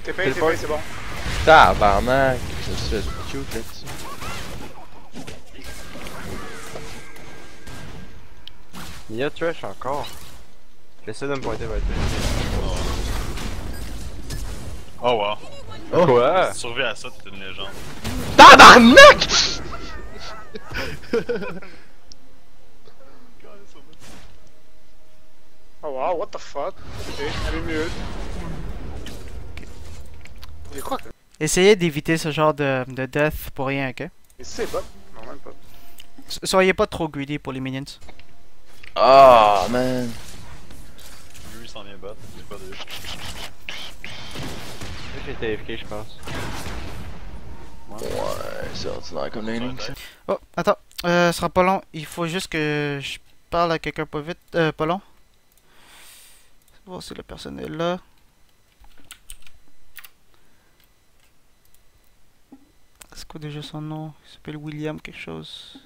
T'es payé, c'est bon. Tabarnak! Je me suis fait cute là-dessus. Il y a trash encore. J'essaie de me pointer vers le Oh wow. Oh. Quoi? Si tu survis à ça, t'es une légende. Tabarnak! Oh wow, what the fuck? Ok, elle est mieux. J'ai quoi que. Essayez d'éviter ce genre de death pour rien, ok? Et c'est bot? Non, même pas. Soyez pas trop greedy pour les minions. Ah, man. Lui, il s'en vient bot. J'ai pas de. J'étais AFK, je pense. Ouais, c'est ordinaire comme landing, ça. Oh, attends, ce sera pas long. Il faut juste que je parle à quelqu'un pas vite. Pas long. Voir si la personne est là. C'est quoi déjà son nom? Il s'appelle William quelque chose.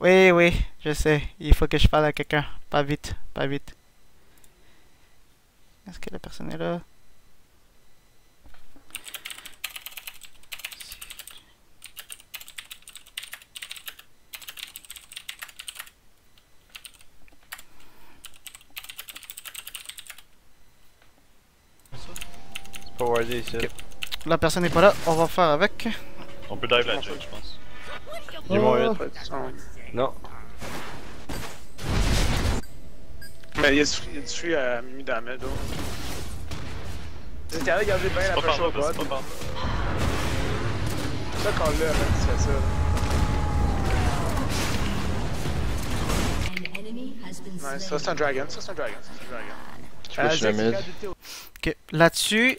Oui, oui, je sais. Il faut que je parle à quelqu'un. Pas vite, pas vite. Est-ce que la personne est là? C'est pas wardé ici. Ok. La personne n'est pas là. On va faire avec. On peut dive la check, je pense. Ils m'ont hit. Non. Mais il y a du free à Mimi dans la mid, donc. J'étais allé garder bien C'est la pas pression au par là, bot. c'est pas par là. C'est ça qu'on l'a, man, tu fais ça. Nice, ça c'est un dragon, ça c'est un dragon, ça c'est un dragon. Je push le mid. Ok, là-dessus,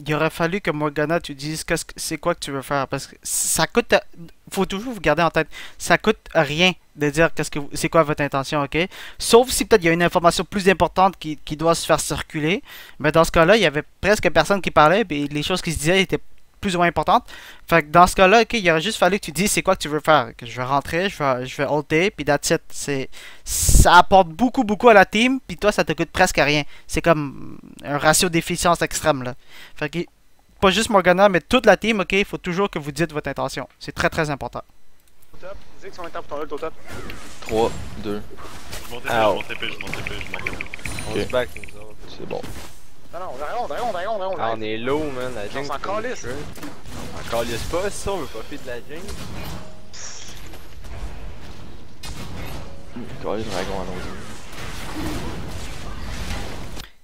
il aurait fallu que Morgana, tu dises c'est quoi que tu veux faire. Parce que ça coûte. Faut toujours vous garder en tête. Ça coûte rien de dire c'est quoi votre intention, ok? Sauf si peut-être il y a une information plus importante qui doit se faire circuler. Mais dans ce cas-là, il y avait presque personne qui parlait. Et les choses qui se disaient étaient plus ou moins importantes. Fait que dans ce cas-là, ok, il aurait juste fallu que tu dises c'est quoi que tu veux faire. Que je vais rentrer, je vais ulter, puis that's it. Ça apporte beaucoup à la team, puis toi ça te coûte presque rien. C'est comme un ratio d'efficience extrême là. Fait que pas juste Morgana, mais toute la team, ok, il faut toujours que vous dites votre intention. C'est très important. Top, dis que son étape pour ton ult au top. 3, 2. Je monte épée, je monte épée, je monte épée, je monte épée. On Ok. se back nous autres. C'est bon. Non, non, dragon. Ah, on est low, man. La jinx. s'en calisse. On calisse pas, ça, on veut pas faire de la jinx. Encore les dragons à l'autre.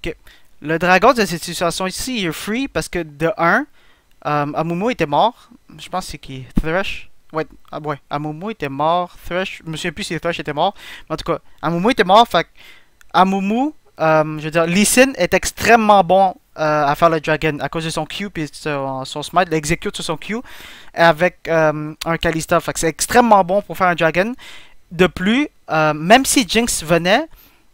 Ok. Le dragon de cette situation ici, il est free parce que de 1, Amumu était mort. Je pense que c'est qui? Thresh? Ouais, Amumu était mort. Thresh, je me souviens plus si Thresh était mort. Mais en tout cas, Amumu était mort. Fait que Amumu, je veux dire, Lee Sin est extrêmement bon à faire le dragon à cause de son Q et son smite, l'exécute sur son Q avec un Kalista. Fait que c'est extrêmement bon pour faire un dragon. De plus, même si Jinx venait,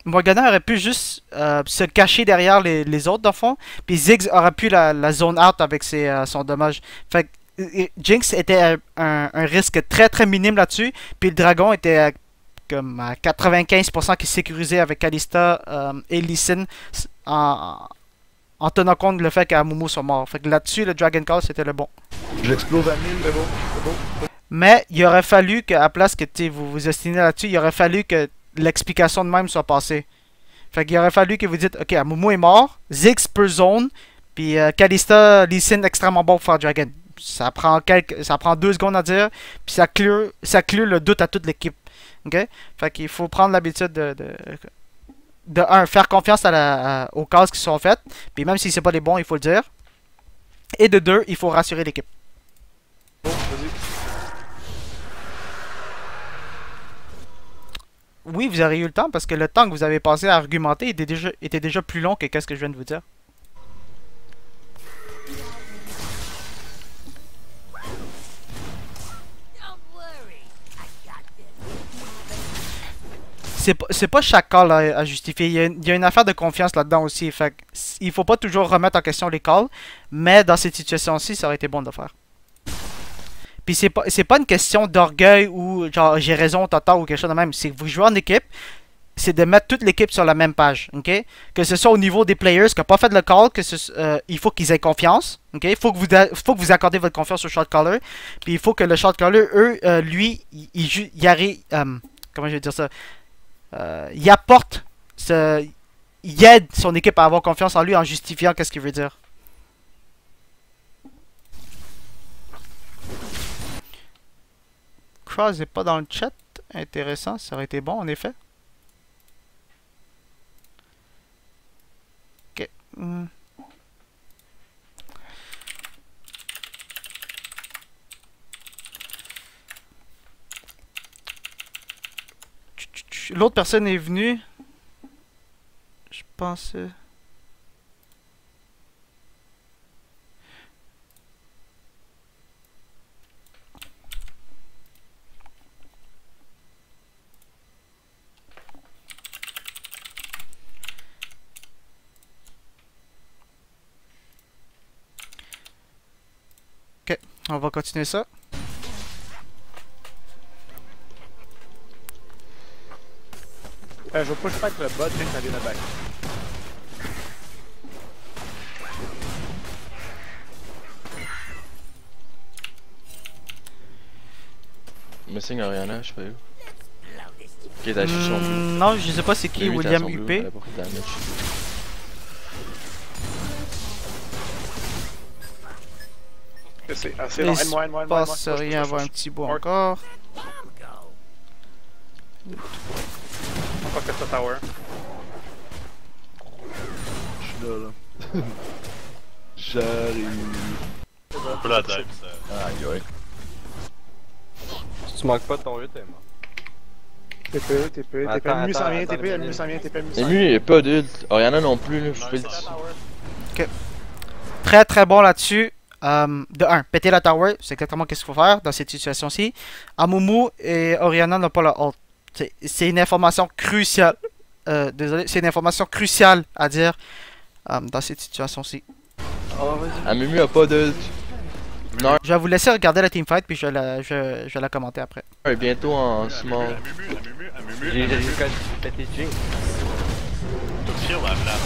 Morgana aurait pu juste se cacher derrière les autres dans le fond, puis Ziggs aurait pu la zone out avec son dommage. Fait que Jinx était un risque très minime là-dessus, puis le dragon était comme à 95% qui sécurisait avec Kalista et Lee Sin en tenant compte du fait qu'Amumu soit mort. Fait que là-dessus, le Dragon Call c'était le bon. J'explose à 1000, c'est beau, c'est beau. Mais il aurait fallu qu'à place que vous vous estimez là-dessus, il aurait fallu que l'explication de même soit passée. Fait qu'il aurait fallu que vous dites, ok, Amumu est mort, Ziggs peut zone, puis Kalista, Lee Sin extrêmement bon pour faire Dragon. Ça prend 2 secondes à dire, puis ça clear le doute à toute l'équipe. Ok? Fait qu'il faut prendre l'habitude de 1, faire confiance aux cases qui sont faites, puis même si c'est pas les bons, il faut le dire. Et de 2, il faut rassurer l'équipe. Oui, vous aurez eu le temps parce que le temps que vous avez passé à argumenter était déjà plus long que qu'est-ce que je viens de vous dire. C'est pas chaque call à justifier. Il y a une affaire de confiance là-dedans aussi. Fait que, il faut pas toujours remettre en question les calls. Mais dans cette situation-ci, ça aurait été bon de le faire. Puis c'est pas une question d'orgueil ou genre j'ai raison, t'as tort ou quelque chose de même. C'est que vous jouez en équipe. c'est de mettre toute l'équipe sur la même page, ok? Que ce soit au niveau des players qui n'ont pas fait le call, il faut qu'ils aient confiance, ok? Il faut que vous accordez votre confiance au shot caller, puis il faut que le shot caller, lui, il arrive, comment je vais dire ça? Il apporte, il aide son équipe à avoir confiance en lui en justifiant qu'est-ce qu'il veut dire. Cross n'est pas dans le chat. Intéressant, ça aurait été bon en effet. Ok. L'autre personne est venue. Je pense. Ok, on va continuer ça. Je vais push back le bot, Jinx a bien le back. Missing Oriana, je sais pas où. Ok, t'as acheté son bleu. Non, je sais pas c'est qui, Lui, t'as William son bleu, UP. elle a pas pris de damage. C'est assez long. Aide-moi, Il passe rien, avoir un petit bout encore. Encore que ça tower. Je suis là, là. J'arrive. Un peu la tête, ça. Aïe, aïe. Si tu manques pas de ton 8, t'es mort. TP. Attends, Emu s'en vient, attends, TP, Emu s'en vient, TP, Emu s'en vient. Emu, il est pas d'ult. Oriana non plus, là. Faut pas le dire. Ok. Très très bon là-dessus. De 1, péter la tower, c'est exactement ce qu'il faut faire dans cette situation-ci. Amumu et Oriana n'ont pas la ult. C'est une information cruciale. Désolé, c'est une information cruciale à dire dans cette situation-ci. Amumu a pas d'ult. Non, Je vais vous laisser regarder la teamfight puis je vais la commenter après. il est bientôt en small. J'ai pété Jinx. Tout kill à la place.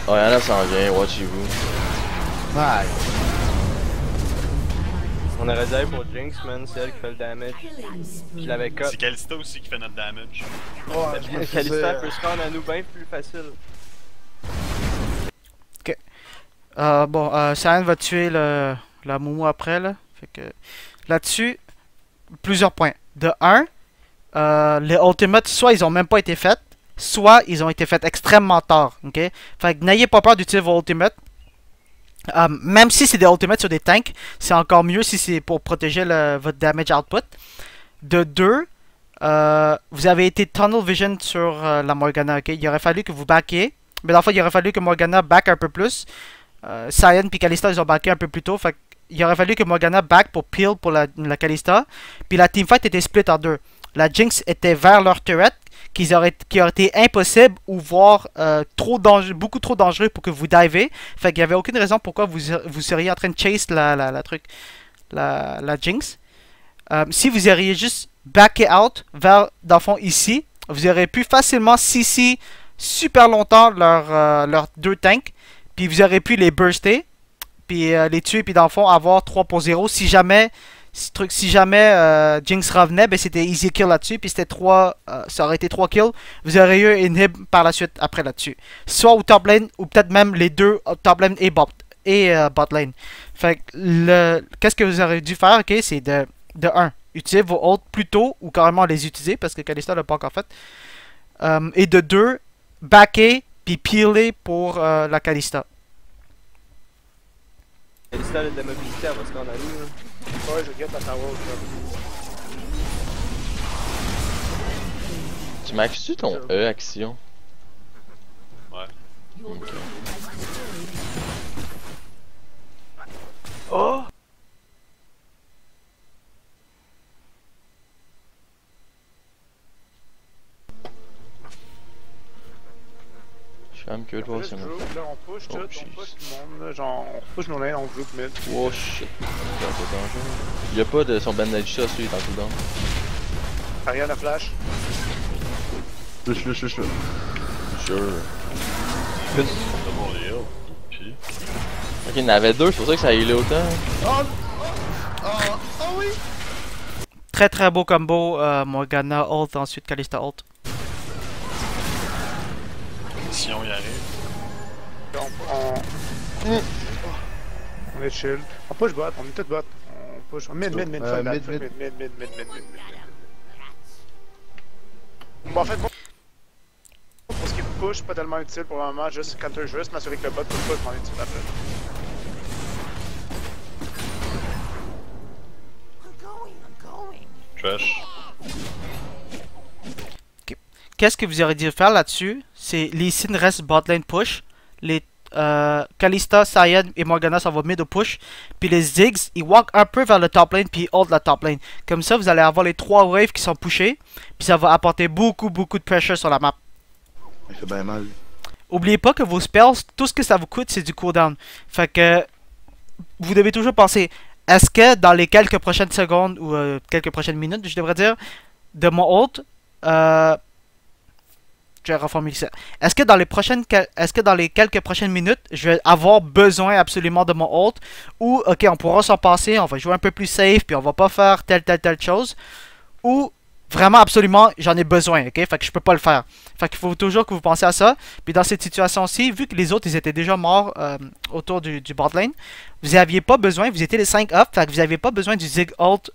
Oriana s'en vient, watchez-vous. Aïe. On aurait dû aller pour Jinx, man, c'est elle qui fait le damage. Je l'avais cut. C'est Kalista aussi qui fait notre damage. Ouais, je me Kalista peut faisais... se rendre à nous bien plus facile. Bon, Cyan va tuer la Momo après là. Fait que là-dessus, plusieurs points. De 1, les ultimates, soit ils ont même pas été faits, soit ils ont été faits extrêmement tard. Ok? Fait que n'ayez pas peur d'utiliser vos ultimates. Même si c'est des ultimates sur des tanks, c'est encore mieux si c'est pour protéger votre damage output. De 2, vous avez été tunnel vision sur la Morgana. Ok? Il aurait fallu que vous backiez. Mais dans le fond, il aurait fallu que Morgana back un peu plus. Cyan et Kalista, ils ont backé un peu plus tôt. Fait il aurait fallu que Morgana back pour peel pour la Kalista. Puis la teamfight était split en deux. La Jinx était vers leur turret, qui aurait été impossible ou voire beaucoup trop dangereux pour que vous divez. Fait qu'il n'y avait aucune raison pourquoi vous seriez en train de chase la Jinx. Si vous auriez juste backé out vers, dans le fond, ici, vous auriez pu facilement CC super longtemps leurs deux tanks. Puis vous auriez pu les burster. Puis les tuer. Puis dans le fond, avoir 3 pour 0. Si jamais Jinx revenait, ben c'était easy kill là-dessus. Puis c'était 3. Ça aurait été 3 kills. Vous auriez eu inhib par la suite après là-dessus. Soit au top lane, ou peut-être même les deux top lane et bot lane. Fait que qu'est-ce que vous aurez dû faire, ok, c'est de 1. Utiliser vos ults plus tôt, ou carrément les utiliser, parce que Kalista l'a pas encore fait. Et de 2, backer, puis peeler pour la Kalista. Kalista a de la mobilité, elle va se rendre à nous. Là. Ouais, je get la tower. Tu maxes-tu ton E action? Ouais. Ok. Oh! Je suis quand même curieux de voir si on a... Là, on push tout, Oh, on push jeez. tout le monde. Là, genre, on push nos lanes, on group mid. Oh shit. C'est un peu dangereux. Il y a pas de son bandage ça, celui il est en cooldown. Rien à flash. Push. Sure. C'est bon, les heals. Puis, Ok, il y en avait deux, c'est pour ça que ça a healé autant. Oui! Très très beau combo. Morgana ult, ensuite Kalista ult. si on y arrive. On est chill. On push bot, on est tout bot. On push. Mid. Fuck that. Mid. Mid. Bon, en fait, pour ce qui est push, pas tellement utile pour le moment. Juste counter, je veux juste m'assurer que le bot push pas, je m'en ai dessus après. Trash. Qu'est-ce que vous auriez dû faire là-dessus? C'est les Sin restent bot lane push. Les Kalista, Syed et Morgana s'en vont mid au push. Puis les Ziggs, ils walk un peu vers le top lane puis hold la top lane. Comme ça, vous allez avoir les 3 waves qui sont pushés. Puis ça va apporter beaucoup de pressure sur la map. Il fait bien mal. Oubliez pas que vos spells, tout ce que ça vous coûte, c'est du cooldown. Fait que vous devez toujours penser, est-ce que dans les quelques prochaines secondes ou quelques prochaines minutes, je devrais dire, de mon ult, je vais reformuler ça. Est-ce que dans les quelques prochaines minutes, je vais avoir besoin absolument de mon ult, ou ok, on pourra s'en passer, on va jouer un peu plus safe, puis on va pas faire telle chose, ou vraiment absolument j'en ai besoin, ok, fait que je peux pas le faire. Fait qu'il faut toujours que vous pensez à ça. Puis dans cette situation-ci, vu que les autres ils étaient déjà morts autour du bot lane, vous aviez pas besoin, vous étiez les 5 up, fait que vous aviez pas besoin du Zig ult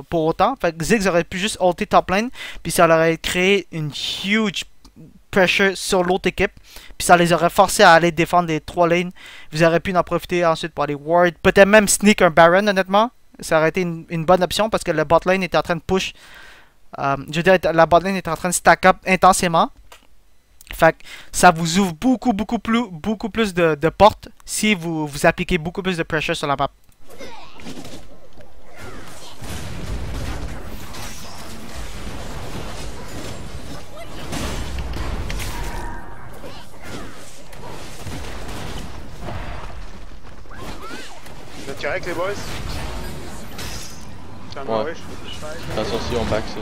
pour autant. Fait que Ziggs aurait pu juste ulter top lane, puis ça leur aurait créé une huge pressure sur l'autre équipe, puis ça les aurait forcés à aller défendre les 3 lanes. Vous aurez pu en profiter ensuite pour aller ward, peut-être même sneak un Baron, honnêtement. Ça aurait été une bonne option parce que le bot lane était en train de push. Je veux dire, la bot lane est en train de stack up intensément. Fait que ça vous ouvre beaucoup plus de portes si vous appliquez beaucoup plus de pressure sur la map. Vous êtes correct les boys? Ouais. Attention si on back ça.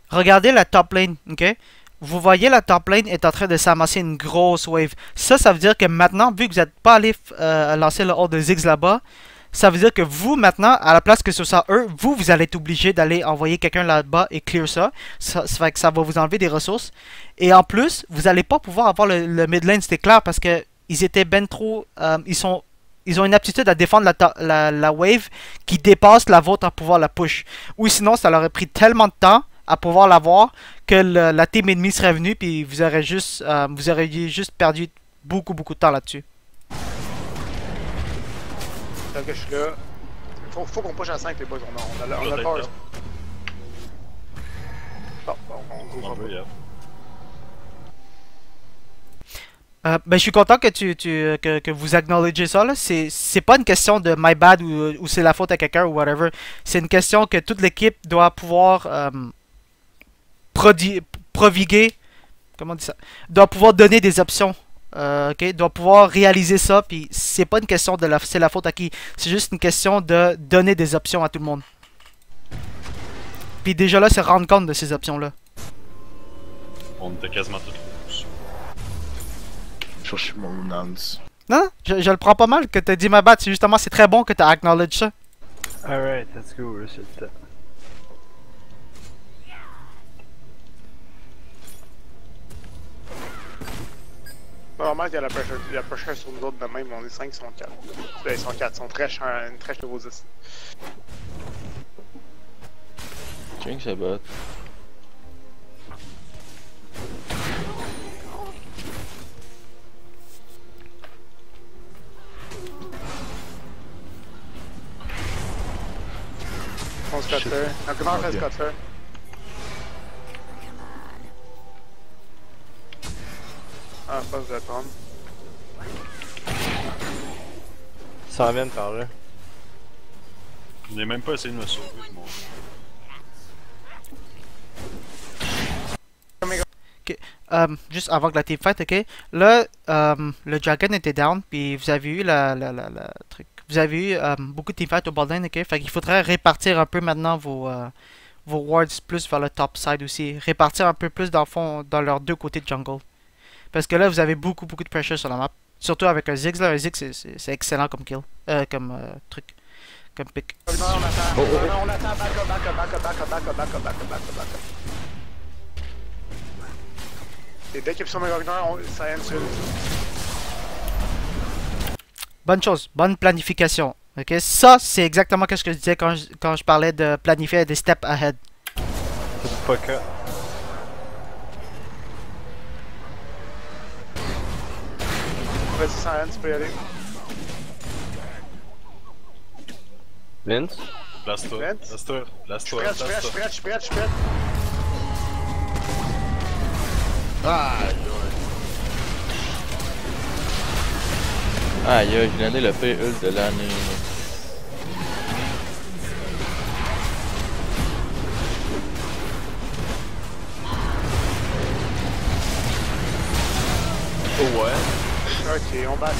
Regardez la top lane, ok? Vous voyez la top lane est en train de s'amasser une grosse wave. Ça veut dire que maintenant, vu que vous n'êtes pas allé lancer le hold de Ziggs là-bas, ça veut dire que vous, maintenant, à la place que ce soit eux, vous allez être obligé d'aller envoyer quelqu'un là-bas et clear ça. Ça fait que ça va vous enlever des ressources. Et en plus, vous n'allez pas pouvoir avoir le mid lane, c'était clair, parce que ils étaient ben trop... Ils ont une aptitude à défendre la wave qui dépasse la vôtre à pouvoir la push. Ou sinon, ça leur aurait pris tellement de temps à pouvoir l'avoir que la team ennemie serait venue puis vous auriez juste perdu beaucoup de temps là-dessus. Tant que je suis là, faut qu'on push à 5 les boys, on a peur. Bon, on go. Ben, je suis content que vous acknowledgez ça. C'est pas une question de my bad ou c'est la faute à quelqu'un ou whatever. C'est une question que toute l'équipe doit pouvoir proviguer. Comment on dit ça? Doit pouvoir donner des options. Ok? Doit pouvoir réaliser ça. Puis c'est pas une question de c'est la faute à qui. C'est juste une question de donner des options à tout le monde. Puis déjà là, c'est rendre compte de ces options-là. On était quasiment tous. Chercher mon nonce. Non, je le prends pas mal que t'as dit ma bad. C'est justement, c'est très bon que t'as acknowledge ça. Alright, let's go, résultat. Normalement, il y a la pressure sur nous autres de même, on est 5, ils sont 4. Ils sont 4, ils sont très chers, une très chère ici. Tiens ça bot. On se cote là. Un grand fait se cote là. Ah, je pense que je vais prendre. Ça vient par là. Je n'ai même pas essayé de me sauver, je m'en Ok. Juste avant que la team fight, ok. Là, le dragon était down, puis vous avez eu la truc. Vous avez eu beaucoup de teamfights au bord lane, ok? Fait qu'il faudrait répartir un peu maintenant vos vos wards plus vers le top side aussi. Répartir un peu plus dans le fond, dans leurs deux côtés de jungle. Parce que là, vous avez beaucoup de pressure sur la map. Surtout avec un Ziggs là. Un Ziggs, c'est excellent comme kill. Comme truc. Comme pick. On attend, on attend, back up. Et dès qu'il est sur mes Ragnar, ça aime sur. Bonne chose, bonne planification. Ok, ça c'est exactement ce que je disais quand je parlais de planifier des steps ahead. Fuck up. Vas-y, Science, tu peux y aller. Vince? Blast-toi, Vince? blast-toi, Je suis blast-toi, prêt. blast-toi. Aïe, j'ai landé le pire ult de l'année. Oh ouais. Ok, on bat ça.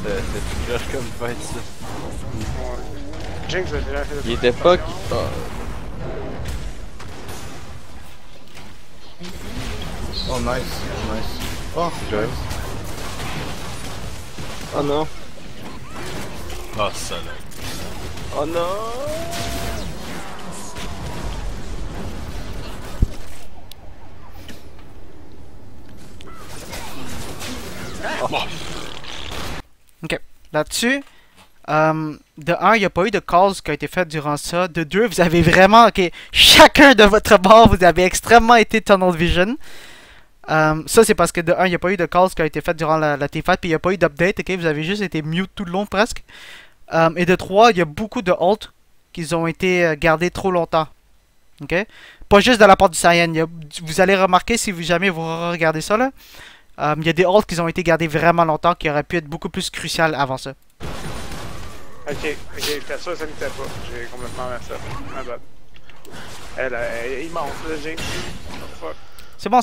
C'est trash comme fight ça. Jinx a déjà fait Il était pas... Oh. Oh, nice. Oh, Ouais. Oh non. Ah, salope. Oh non. Ok, là-dessus, de 1, il n'y a pas eu de calls qui a été fait durant ça. De 2, vous avez vraiment, ok, chacun de votre bord, vous avez extrêmement été tunnel vision. Ça, c'est parce que de 1, il n'y a pas eu de calls qui a été fait durant la teamfight, puis il n'y a pas eu d'update, ok, vous avez juste été mute tout le long presque. Et de 3, il y a beaucoup de ult qui ont été gardés trop longtemps. Ok, pas juste de la part du Cyan. Vous allez remarquer si jamais vous regardez ça là. Il y a des ults qui ont été gardés vraiment longtemps qui auraient pu être beaucoup plus crucial avant ça. Ok, t'as ça n'était pas. J'ai complètement raté ça. My bad. Elle immense, le Jinx. Fuck. C'est bon.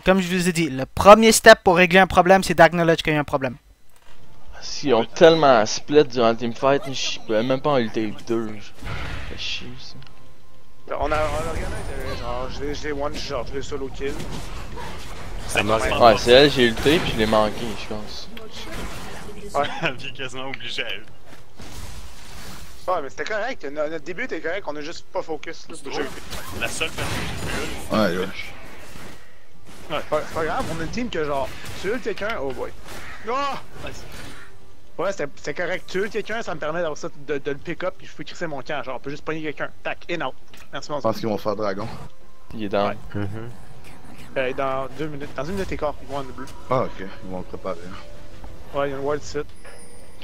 Comme je vous ai dit, le premier step pour régler un problème, c'est d'acknowledge qu'il y a un problème. Ils ont tellement split durant le teamfight, je pouvais même pas en ulter 2. Fait chier ça. On a regardé, genre, je l'ai one shot, je l'ai solo kill. C'est mort. Ouais, c'est elle, j'ai ulté puis je l'ai manqué, je pense. Puis quasiment obligé à eux. Ouais, mais c'était correct. Notre début était correct, on a juste pas focus. Là, La seule personne qui peut ouais. c'est pas grave, on a une team que genre, tu ult quelqu'un, oh boy. Ouais, c'était correct. Tu ult quelqu'un, ça me permet d'avoir ça, de le pick up, puis je peux crisser mon camp. Genre, on peut juste pogner quelqu'un. Tac, in out. Merci, mon Je pense qu'ils vont faire dragon. Il est dans. Ouais. Dans 2 minutes. Dans 1 minute et quart, ils vont en bleu. Ah, ok. Ils vont le préparer. Ouais, il y a une wild sit.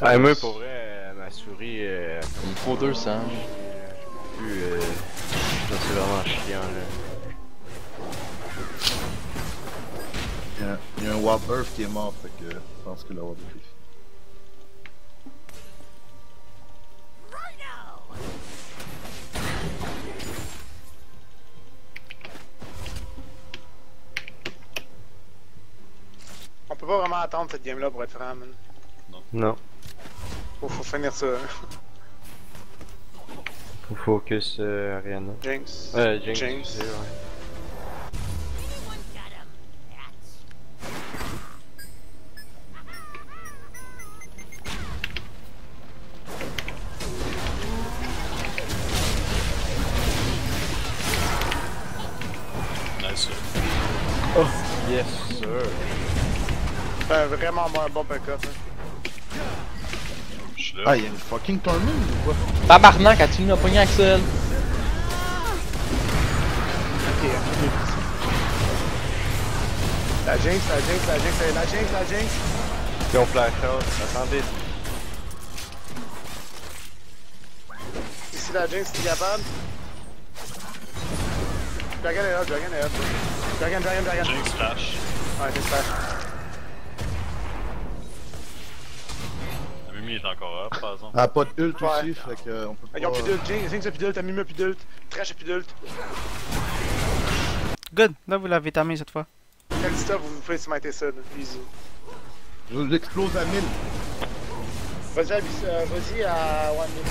Ah, moi, pour vrai, ma souris. Il me faut 200. Plus. C'est vraiment chiant là. Il y a un Warp Earth qui est mort, fait que je pense que le Warp Earth est fini. On peut pas vraiment attendre cette game là pour être franc, man. Non. Faut finir ça. Faut focus Ariana. Jinx. Jinx. Jinx. Ouais. Nice. Oh, yes sir. Vraiment un bon pick-up. Je suis là. Ah, il y a une fucking tournament ou quoi? Tabarnak, as-tu mis un pognon Axel? Ok, la Jinx. Ils ont flash out, attendez. Ici la Jinx, t'es capable. Dragon est up. Dragon. Jinx flash. Ouais, c'est flash. Mimi est encore up, par exemple. Ah, pas de ult Ouais. aussi, fait que on peut pas... Ils ont plus d'ult, Jinx a plus d'ult, Mimi a plus d'ult, Trash a plus d'ult. Good, là vous l'avez tamé cette fois. Kalista, vous pouvez smiter ça, là. Easy. Je l'explose à 1000. Vas-y à 1 minute.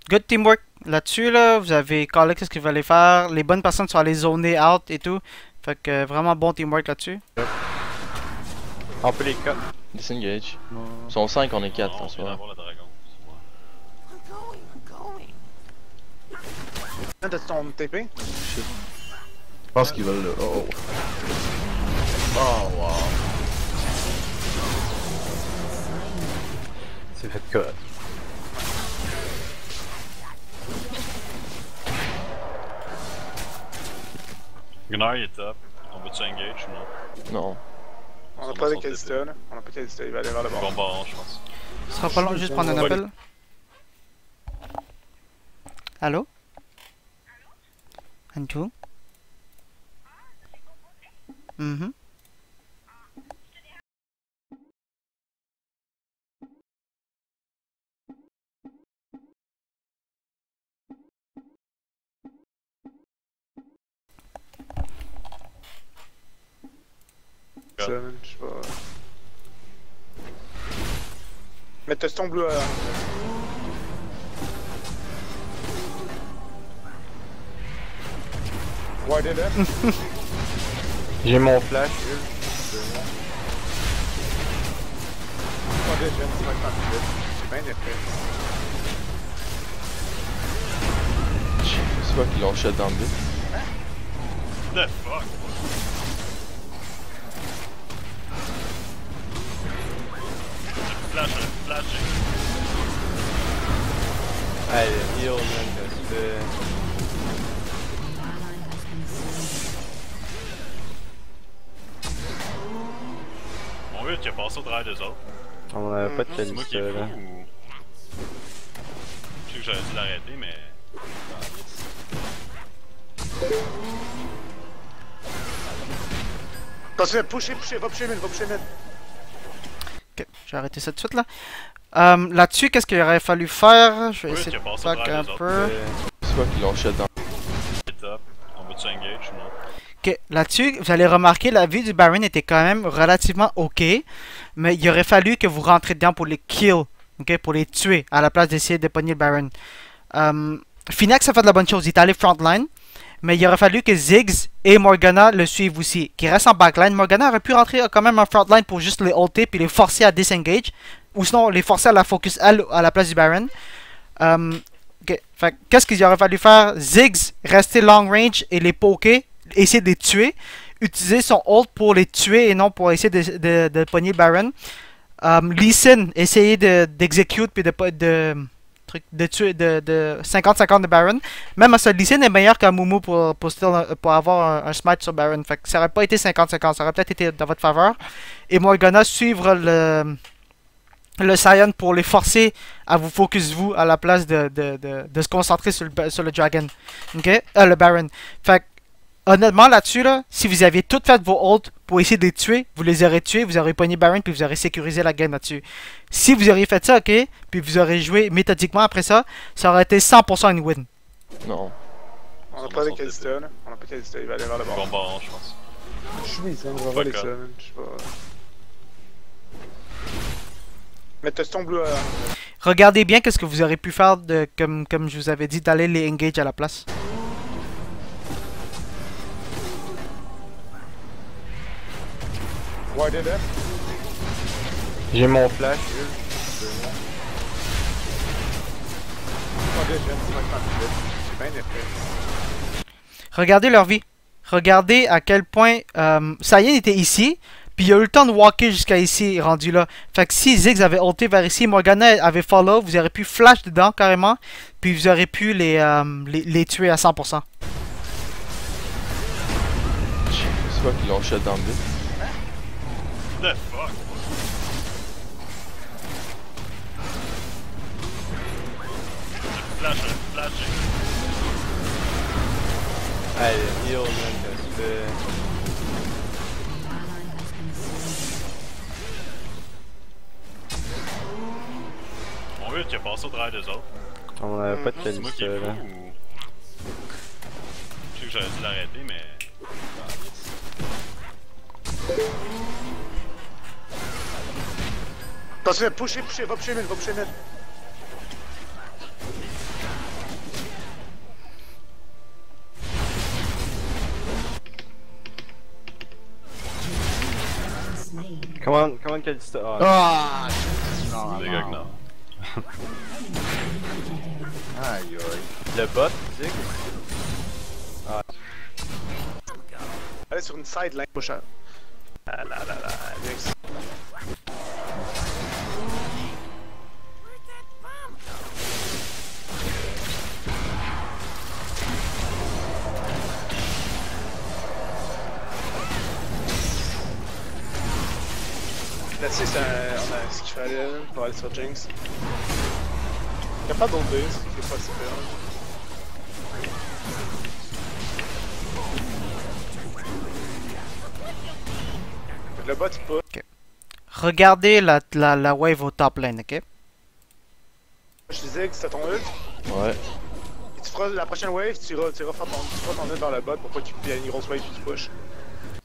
Good teamwork. Là-dessus, là, vous avez callé qu'est-ce qu'il fallait faire. Les bonnes personnes sont allées zoner out et tout. Fait que vraiment bon teamwork là-dessus. On peut les cut. Disengage. Ils sont 5, on est 4 en On vient soi. d'avoir le dragon. T'as ton TP? Je pense qu'ils veulent le. Oh, oh. Oh, wow. C'est fait cut. Gunnar il est top. On veut-tu engage ou non? Non. On a pas de Calista là. On a pas de Calista, il va aller vers le bord. Bon baron, je pense. Ce sera pas long, juste prendre un appel. Allô? Anju? Mhm. Ça, man, je sais pas. Mais t'as ton bleu à. Wide it up. J'ai mon flash, Pas de jeunes, c'est pas tant vite. C'est bien épais. C'est quoi qu'ils l'ont shot dans le but? The fuck? Flash, flash. Allez, heal, man, qu'est-ce que tu fais? Mon but qui a passé au travers des autres. On avait pas de C'est moi qui Calista est fou là. ou. Je sais que j'aurais dû l'arrêter, mais. Continue, pusher, va pusher mid, Ok, j'ai arrêté ça tout de suite là. Là-dessus, qu'est-ce qu'il aurait fallu faire? Je vais Oui, essayer qui a de passé back au travers un des autres. peu. C'est quoi qu'ils l'ont shot dans Il est top. On veut-tu engage ou non? Ok, là-dessus, vous allez remarquer, la vue du Baron était quand même relativement ok. Mais il aurait fallu que vous rentrez dedans pour les kill. Ok, pour les tuer, à la place d'essayer de pogner le Baron. Finax a fait de la bonne chose, il est allé frontline. Mais il aurait fallu que Ziggs et Morgana le suivent aussi. Qui reste en backline. Morgana aurait pu rentrer quand même en frontline pour juste les ulter puis les forcer à disengage. Ou sinon les forcer à la focus à la place du Baron. Ok, fait qu'est-ce qu'il aurait fallu faire? Ziggs rester long range et les poker. Essayer de les tuer. Utiliser son ult pour les tuer et non pour essayer de pogner le Baron. Lee Sin, essayer d'execute puis de tuer de 50-50 de Baron. Même à ce Lee Sin est meilleur qu'un Mumu pour avoir un smite sur Baron. Fait que ça aurait pas été 50-50, ça aurait peut-être été dans votre faveur. Et Morgana suivre le Saiyan pour les forcer à vous focus vous à la place de se concentrer sur le Dragon. Ok? Le Baron. Fait que honnêtement là-dessus, là, si vous aviez tout fait vos ults pour essayer de les tuer, vous les aurez tués, vous aurez pogné Baron puis vous aurez sécurisé la game là-dessus. Si vous auriez fait ça, ok, puis vous aurez joué méthodiquement après ça, ça aurait été 100% une win. Non. On a pas de Calista là. On a pas de Calista, il va aller vers le Bon bord. baron, je pense. Je suis mis, on va voler ça, man. Je sais pas. Mais t'as ton bleu à. Regardez bien qu'est-ce que vous aurez pu faire comme je vous avais dit d'aller les engage à la place. Wide it up. J'ai mon flash, Pas de jeunes, c'est pas tant vite. C'est bien épais. Regardez leur vie. Regardez à quel point Saiyan était ici. Puis il a eu le temps de walker jusqu'à ici, rendu là. Fait que si Ziggs avait ulté vers ici, Morgana avait follow, vous aurez pu flash dedans carrément. Puis vous aurez pu les tuer à 100%. C'est quoi qu'ils l'ont shot dans le but? The fuck? Flash, flash. allez, heal, man, qu'est-ce que tu fais? Mon but qui a passé au travers des autres. On avait pas de C'est moi qui Calista est fou là. ou. Je sais que j'aurais dû l'arrêter, mais. Continue, pusher, va pusher mid, Come on, Calista. Oh, Ah! Non, Les gars, non. Aïe aïe. le bot, Zig. Allez sur une sideline, pusher. Ah là, Alex. Là-dessus, on a ce qu'il fallait pour aller sur Jinx. Il n'y a pas d'autre base, c'est pas super. Le bot, il peut. Regardez la wave au top lane, ok? Je disais que c'était ton ult. Ouais. Tu feras la prochaine wave, tu iras faire ton ult dans le bot pour pas qu'il y ait une grosse wave qui push.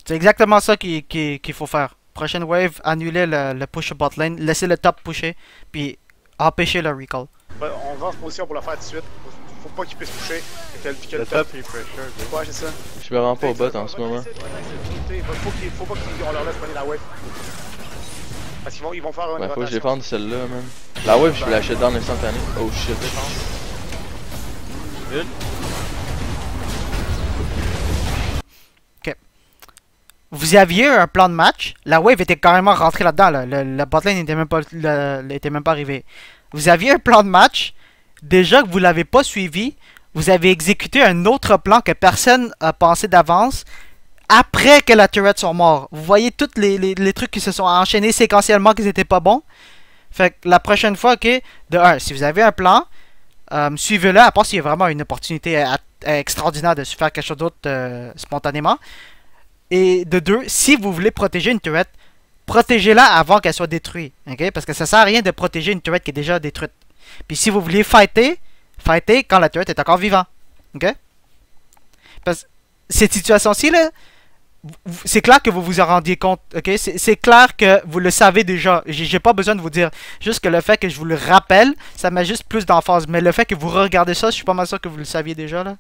C'est exactement ça qu'il faut faire. Prochaine wave, annuler le push bot lane, laisser le top pusher, puis empêcher le recall. Ouais, on va en position pour le faire tout de suite. Faut pas qu'il puisse pusher. Que Le top est pressure. Ouais, c'est ça. Je me rends pas au bot en ce moment. Faut pas qu'on leur laisse prendre la wave. Parce qu'ils vont faire une Ouais, faut que je rotation. défende celle-là, man. La wave, je peux la shut down instantané. Oh shit. Vous aviez un plan de match, la wave était carrément rentrée là-dedans, là. Le botlane n'était même pas arrivé. Vous aviez un plan de match, déjà que vous l'avez pas suivi, vous avez exécuté un autre plan que personne a pensé d'avance, après que la turret soit morte. Vous voyez tous les trucs qui se sont enchaînés séquentiellement qui n'étaient pas bons. Fait que la prochaine fois, ok, de 1, si vous avez un plan, suivez-le, à part s'il y a vraiment une opportunité extraordinaire de se faire quelque chose d'autre spontanément. Et de 2, si vous voulez protéger une turret, protégez-la avant qu'elle soit détruite. Okay? Parce que ça sert à rien de protéger une turret qui est déjà détruite. Puis si vous voulez fighter quand la turret est encore vivante. Okay? Parce que cette situation-ci, là, c'est clair que vous vous en rendiez compte. Okay? C'est clair que vous le savez déjà. J'ai pas besoin de vous dire. Juste que le fait que je vous le rappelle, ça met juste plus d'emphase. Mais le fait que vous regardez ça, je suis pas mal sûr que vous le saviez déjà. Là.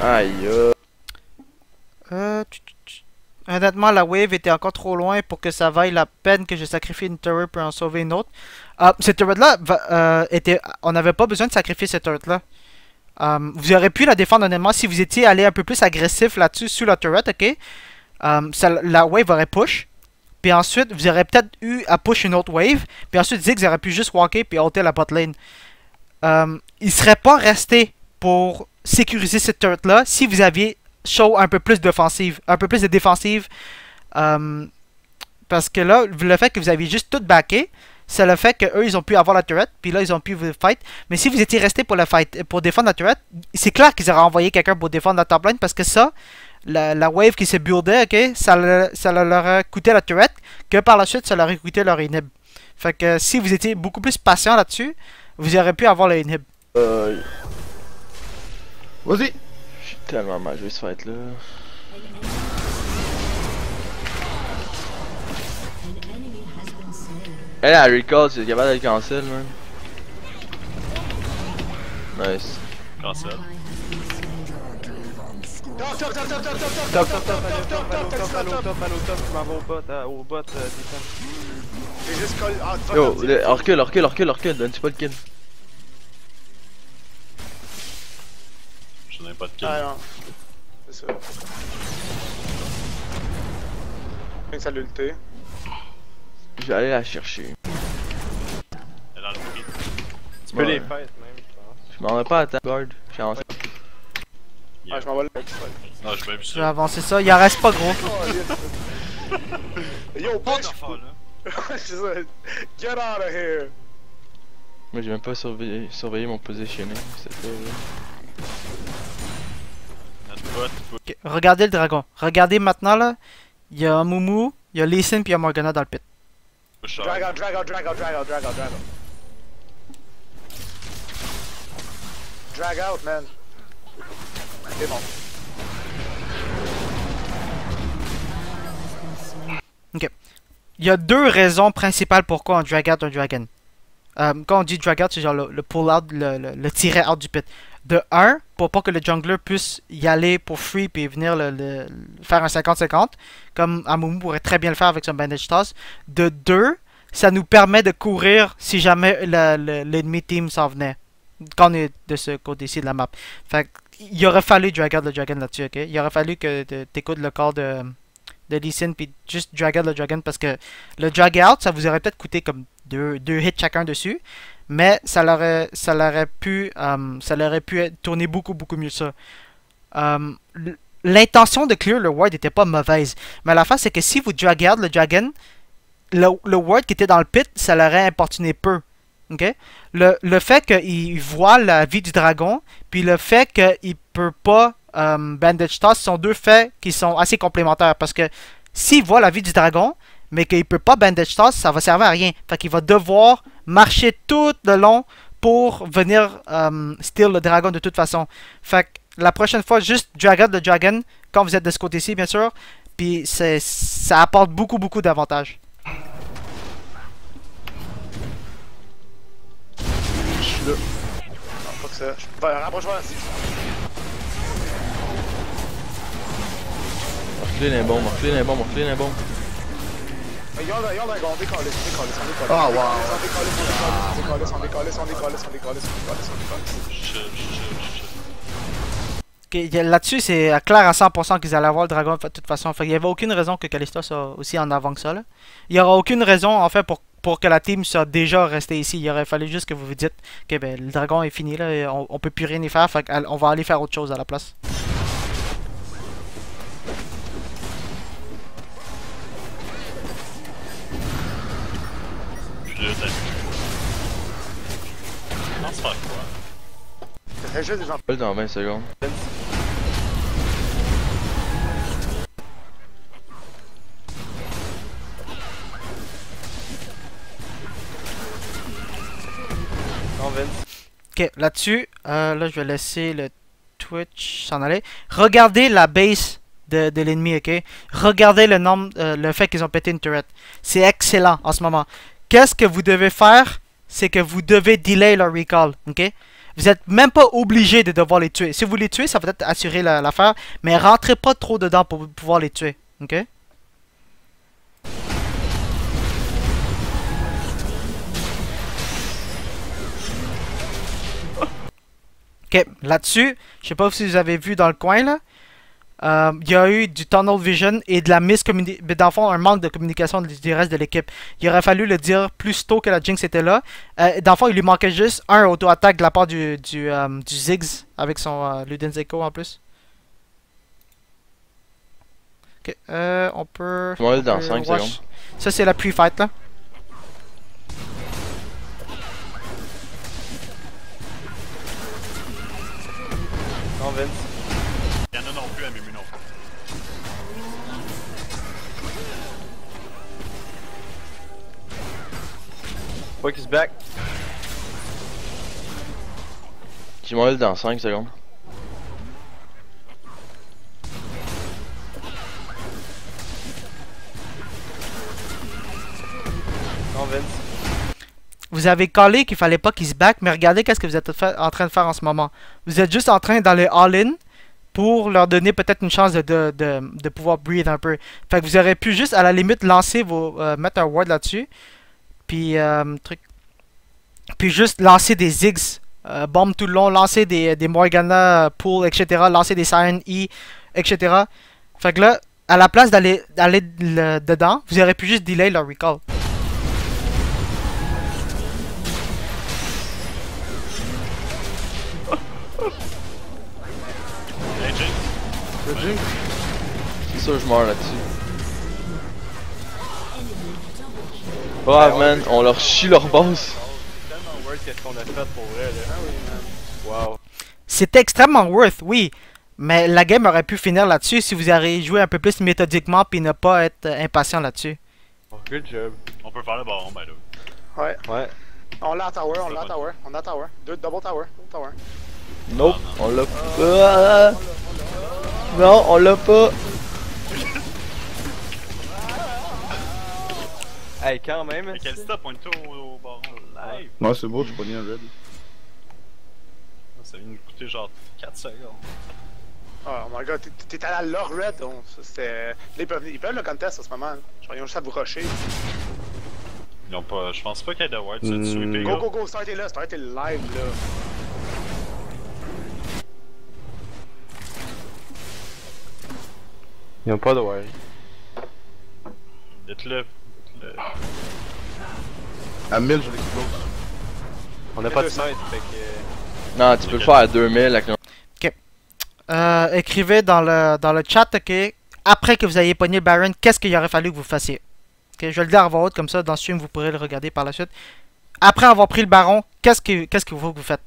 Aïe. Honnêtement, la wave était encore trop loin pour que ça vaille la peine que je sacrifie une turret pour en sauver une autre. Cette turret-là, on n'avait pas besoin de sacrifier cette turret-là. Vous auriez pu la défendre honnêtement si vous étiez allé un peu plus agressif là-dessus, sur la turret, ok? La wave aurait push. Puis ensuite, vous aurez peut-être eu à push une autre wave. Puis ensuite, Ziggs aurait pu juste walker puis halter la bot lane. Il serait pas resté pour sécuriser cette turret là si vous aviez show un peu plus d'offensive, un peu plus de défensive, parce que là le fait que vous aviez juste tout backé, c'est le fait que eux ils ont pu avoir la turret puis là ils ont pu vous fight. Mais si vous étiez resté pour la fight, pour défendre la turret, c'est clair qu'ils auraient envoyé quelqu'un pour défendre la top lane, parce que ça la wave qui s'est buildée, ok, ça leur a coûté la turret, que par la suite ça leur a coûté leur inhib. Fait que si vous étiez beaucoup plus patient là-dessus, vous auriez pu avoir le inhib. Vas-y! Je suis tellement mal joué ce fight là. Elle a recall, c'est capable d'être cancel, man. Nice. Cancel. Top, je m'en vais au bot, défense. J'ai juste collé. Yo, recule, donne-tu pas le kill? Je n'ai pas de kill. Ah non. C'est ça. Fait que ça l'a ulté. Je vais aller la chercher. Elle est dans le prix. Tu peux les fight même, je pense. Je m'en vais pas à ta guard. Je suis en Ah, je m'en vais là. Non, je vais même Je vais avancer ça, il en reste pas gros. Yo, Pas bitch! d'enfant là. C'est ça. Get out of here! Moi j'ai même pas surveillé mon positioning, c'était Notre bot, Ok, regardez le dragon. Regardez maintenant là. Il y a Mumu, il y a Lee Sin puis il y a Morgana dans le pit. push Drag out. Drag out, man. C'est bon. Ok. Il y a deux raisons principales pourquoi on drag out un dragon. Quand on dit drag out, c'est genre le pull out, le tirer out du pit. De 1, pour pas que le jungler puisse y aller pour free puis venir faire un 50-50, comme Amumu pourrait très bien le faire avec son bandage toss. De 2, ça nous permet de courir si jamais l'ennemi team s'en venait. Quand on est de ce côté-ci de la map. Fait il aurait fallu drag out le dragon là-dessus, ok? Il aurait fallu que t'écoutes le call de Lee Sin puis juste drag out le dragon parce que le drag out, ça vous aurait peut-être coûté comme deux hits chacun dessus. Mais ça l'aurait pu tourner beaucoup mieux ça. L'intention de clear le ward n'était pas mauvaise. Mais la fin c'est que si vous drag out le dragon, le ward qui était dans le pit, ça l'aurait importuné peu. Okay? Le fait qu'il voit la vie du dragon, puis le fait qu'il peut pas bandage toss sont deux faits qui sont assez complémentaires. Parce que s'il voit la vie du dragon, mais qu'il peut pas bandage toss, ça va servir à rien. Fait qu'il va devoir marcher tout le long pour venir steal le dragon de toute façon. Fait que la prochaine fois, juste drag out le dragon quand vous êtes de ce côté-ci, bien sûr. Puis ça apporte beaucoup d'avantages. Je suis là. Non, pas que ça. Rapproche-moi là. Reculez les bombes, reculez les bombes, reculez les bombes. Y'all a gardé, décolle. Ah, wow. On décolle. Okay, là-dessus, c'est clair à 100% qu'ils allaient avoir le dragon de toute façon. Il n'y avait aucune raison que Kalista soit aussi en avant que ça. Là. Il n'y aura aucune raison en fait pour que la team soit déjà restée ici. Il aurait fallu juste que vous vous dites que ben, le dragon est fini, là, et on peut plus rien y faire, fait on va aller faire autre chose à la place. Puis là, t'as vu. Non, c'est pas quoi. C'est juste des gens. Ult dans 20 secondes. Non, Vince. Ok, là-dessus, là je vais laisser le Twitch s'en aller. Regardez la base de l'ennemi, ok? Regardez le nombre, le fait qu'ils ont pété une turret. C'est excellent en ce moment. Qu'est-ce que vous devez faire? C'est que vous devez delay leur recall, ok? Vous n'êtes même pas obligé de devoir les tuer. Si vous les tuez, ça va peut-être assurer l'affaire, mais rentrez pas trop dedans pour pouvoir les tuer, ok? Ok, là-dessus, je sais pas si vous avez vu dans le coin là, il y a eu du tunnel vision et de la miscommunication, dans le fond un manque de communication du reste de l'équipe. Il aurait fallu le dire plus tôt que la Jinx était là. Dans le fond, il lui manquait juste un auto-attaque de la part du Ziggs avec son Luden's Echo en plus. Ok, on peut... Je vais dans 5 secondes. Ça c'est la pre-fight là. Non, Vince. Y'en a non plus à Mimu non plus. Fuck is back. Je m'enlève dans 5 secondes. Non, Vince. Vous avez callé qu'il fallait pas qu'ils se back, mais regardez qu'est-ce que vous êtes en train de faire en ce moment. Vous êtes juste en train d'aller all-in pour leur donner peut-être une chance de pouvoir breathe un peu. Fait que vous aurez pu juste à la limite lancer mettre un ward là-dessus. Puis puis juste lancer des Ziggs. Bombe tout le long, lancer des Morgana Pool, etc. Lancer des Siren E, etc. Fait que là, à la place d'aller dedans, vous aurez pu juste delay leur recall. Hey, Jinx. Le Jinx? C'est sûr, je meurs là-dessus. Ouais, man, on leur chie leur boss. Tellement worth qu'est-ce qu'on a fait pour vrai, là. Ah oui, man. Wow. C'était extrêmement worth, oui. Mais la game aurait pu finir là-dessus si vous auriez joué un peu plus méthodiquement puis ne pas être impatient là-dessus. Oh, good job. On peut faire le baron, by the way. Ouais. Ouais. On l'a à tower. On a tower. Double tower. Nope, Ah, on l'a pas. Non, on l'a pas. Hey, quand même. Mais Calista pointe-toi au baron live. Ouais, c'est beau, je suis pas un red. Ça vient de coûter genre 4 secondes. Oh my god, t'es allé à leur red, donc ça c'était. Là, ils peuvent le contest en ce moment. Genre, ils ont juste à vous rusher. Ils ont pas. Je pense pas qu'il y ait de ward, tu vas te sweeper, Go, gars. go, go, startez là, startez le live là. Ils ont pas de wire. Dites-le. À 1000, je l'explose. On a pas de smite, fait que. Non, tu peux le faire à 2000 avec le... Écrivez dans le chat, ok, après que vous ayez pogné le Baron, qu'est-ce qu'il aurait fallu que vous fassiez. Ok, je vais le dire à voix haute, comme ça, dans le stream, vous pourrez le regarder par la suite. Après avoir pris le Baron, qu'est-ce qu'il faut que vous faites?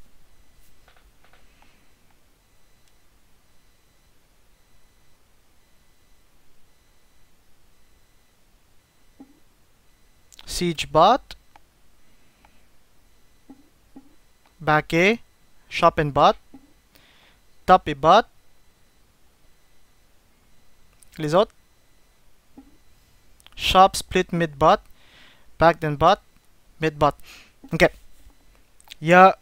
Siege bot. Back A. Shop and bot. Top et bot. Les autres? Shop, split, mid bot. Back then bot. Mid bot. Ok. Il y a...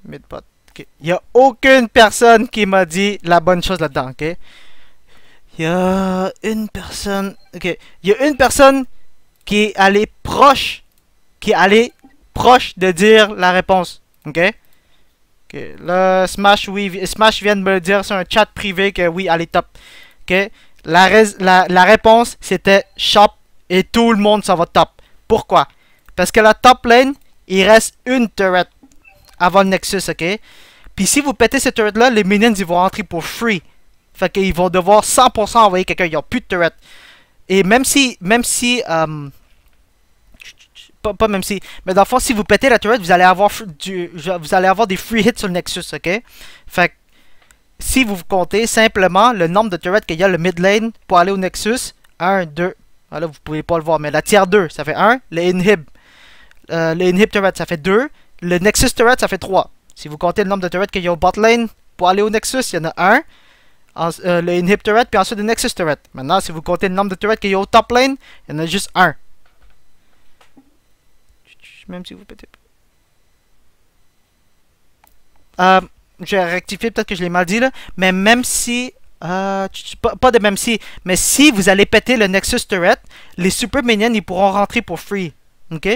Mid bot. Ok. Il y a aucune personne qui m'a dit la bonne chose là-dedans, ok? Il y a une personne... Ok. Il y a une personne qui est allée proche... Qui est allée proche de dire la réponse, ok? Ok. Là, Smash, oui, Smash vient de me le dire sur un chat privé que oui, elle est top. Ok? La réponse, c'était shop et tout le monde s'en va top. Pourquoi? Parce que la top lane, il reste une turret avant le Nexus, ok? Puis si vous pétez cette turret-là, les minions, ils vont rentrer pour free. Fait qu'ils vont devoir 100% envoyer quelqu'un, ils n'ont plus de turret. Et même si pas même si, mais dans le fond, si vous pétez la turret, vous allez avoir des free hits sur le Nexus, ok? Fait que si vous comptez simplement le nombre de turrets qu'il y a le mid lane pour aller au Nexus, 1, 2. Ah là, vous pouvez pas le voir, mais la tier 2, ça fait 1. Le inhib turret, ça fait 2. Le Nexus turret, ça fait 3. Si vous comptez le nombre de turrets qu'il y a au bot lane pour aller au Nexus, il y en a 1. Le inhib turret, puis ensuite le Nexus turret. Maintenant, si vous comptez le nombre de turrets qu'il y a au top lane, il y en a juste 1. Même si vous pétez. Je vais rectifier, peut-être que je l'ai mal dit là. Mais même si. Pas de même si. Mais si vous allez péter le Nexus Turret, les Super Minions ils pourront rentrer pour free. Ok?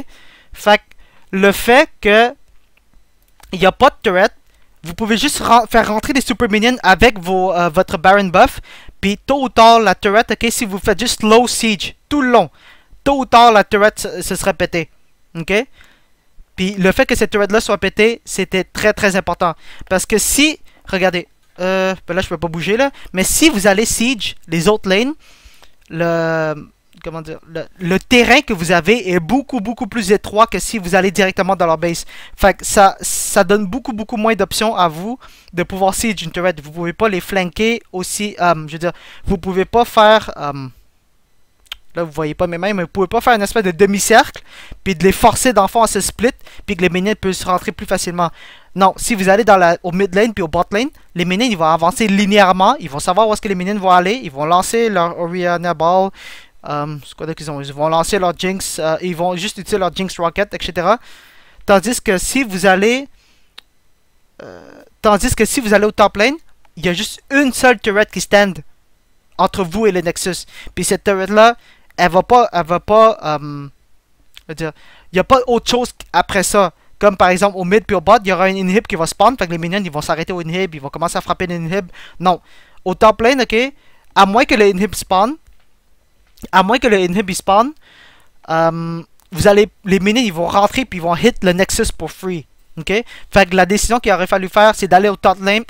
Fait que le fait que. Il n'y a pas de turret. Vous pouvez juste faire rentrer des Super Minions avec votre Baron buff. Puis tôt ou tard, la turret, ok? Si vous faites juste low siege tout le long, tôt ou tard, la turret se serait pétée. Ok? Puis le fait que cette turret-là soit pétée, c'était très très important. Parce que si, regardez, ben là je peux pas bouger là, mais si vous allez siege les autres lanes, le terrain que vous avez est beaucoup plus étroit que si vous allez directement dans leur base. Fait que ça donne beaucoup moins d'options à vous de pouvoir siege une turret. Vous pouvez pas les flanquer aussi, je veux dire, vous pouvez pas faire... Là, vous voyez pas mes mains, mais vous pouvez pas faire une espèce de demi-cercle, puis de les forcer d'en fond à se split, puis que les minions peuvent se rentrer plus facilement. Non, si vous allez au mid lane puis au bot lane, les minions ils vont avancer linéairement, ils vont savoir où est-ce que les minions vont aller, ils vont lancer leur Oriana Ball, c'est quoi qu'ils ont? Ils vont lancer leur Jinx, ils vont juste utiliser leur Jinx Rocket, etc. Tandis que si vous allez au top lane, il y a juste une seule turret qui stand entre vous et le Nexus. Puis cette turret là, elle va pas, je veux dire, il n'y a pas autre chose après ça. Comme par exemple au mid puis au bot, il y aura un inhib qui va spawn, fait que les minions ils vont s'arrêter au inhib, ils vont commencer à frapper l'inhib. Non. Au top lane, ok, à moins que le inhib spawn, les minions ils vont rentrer puis ils vont hit le Nexus pour free. Ok? Fait que la décision qu'il aurait fallu faire, c'est d'aller au top lane,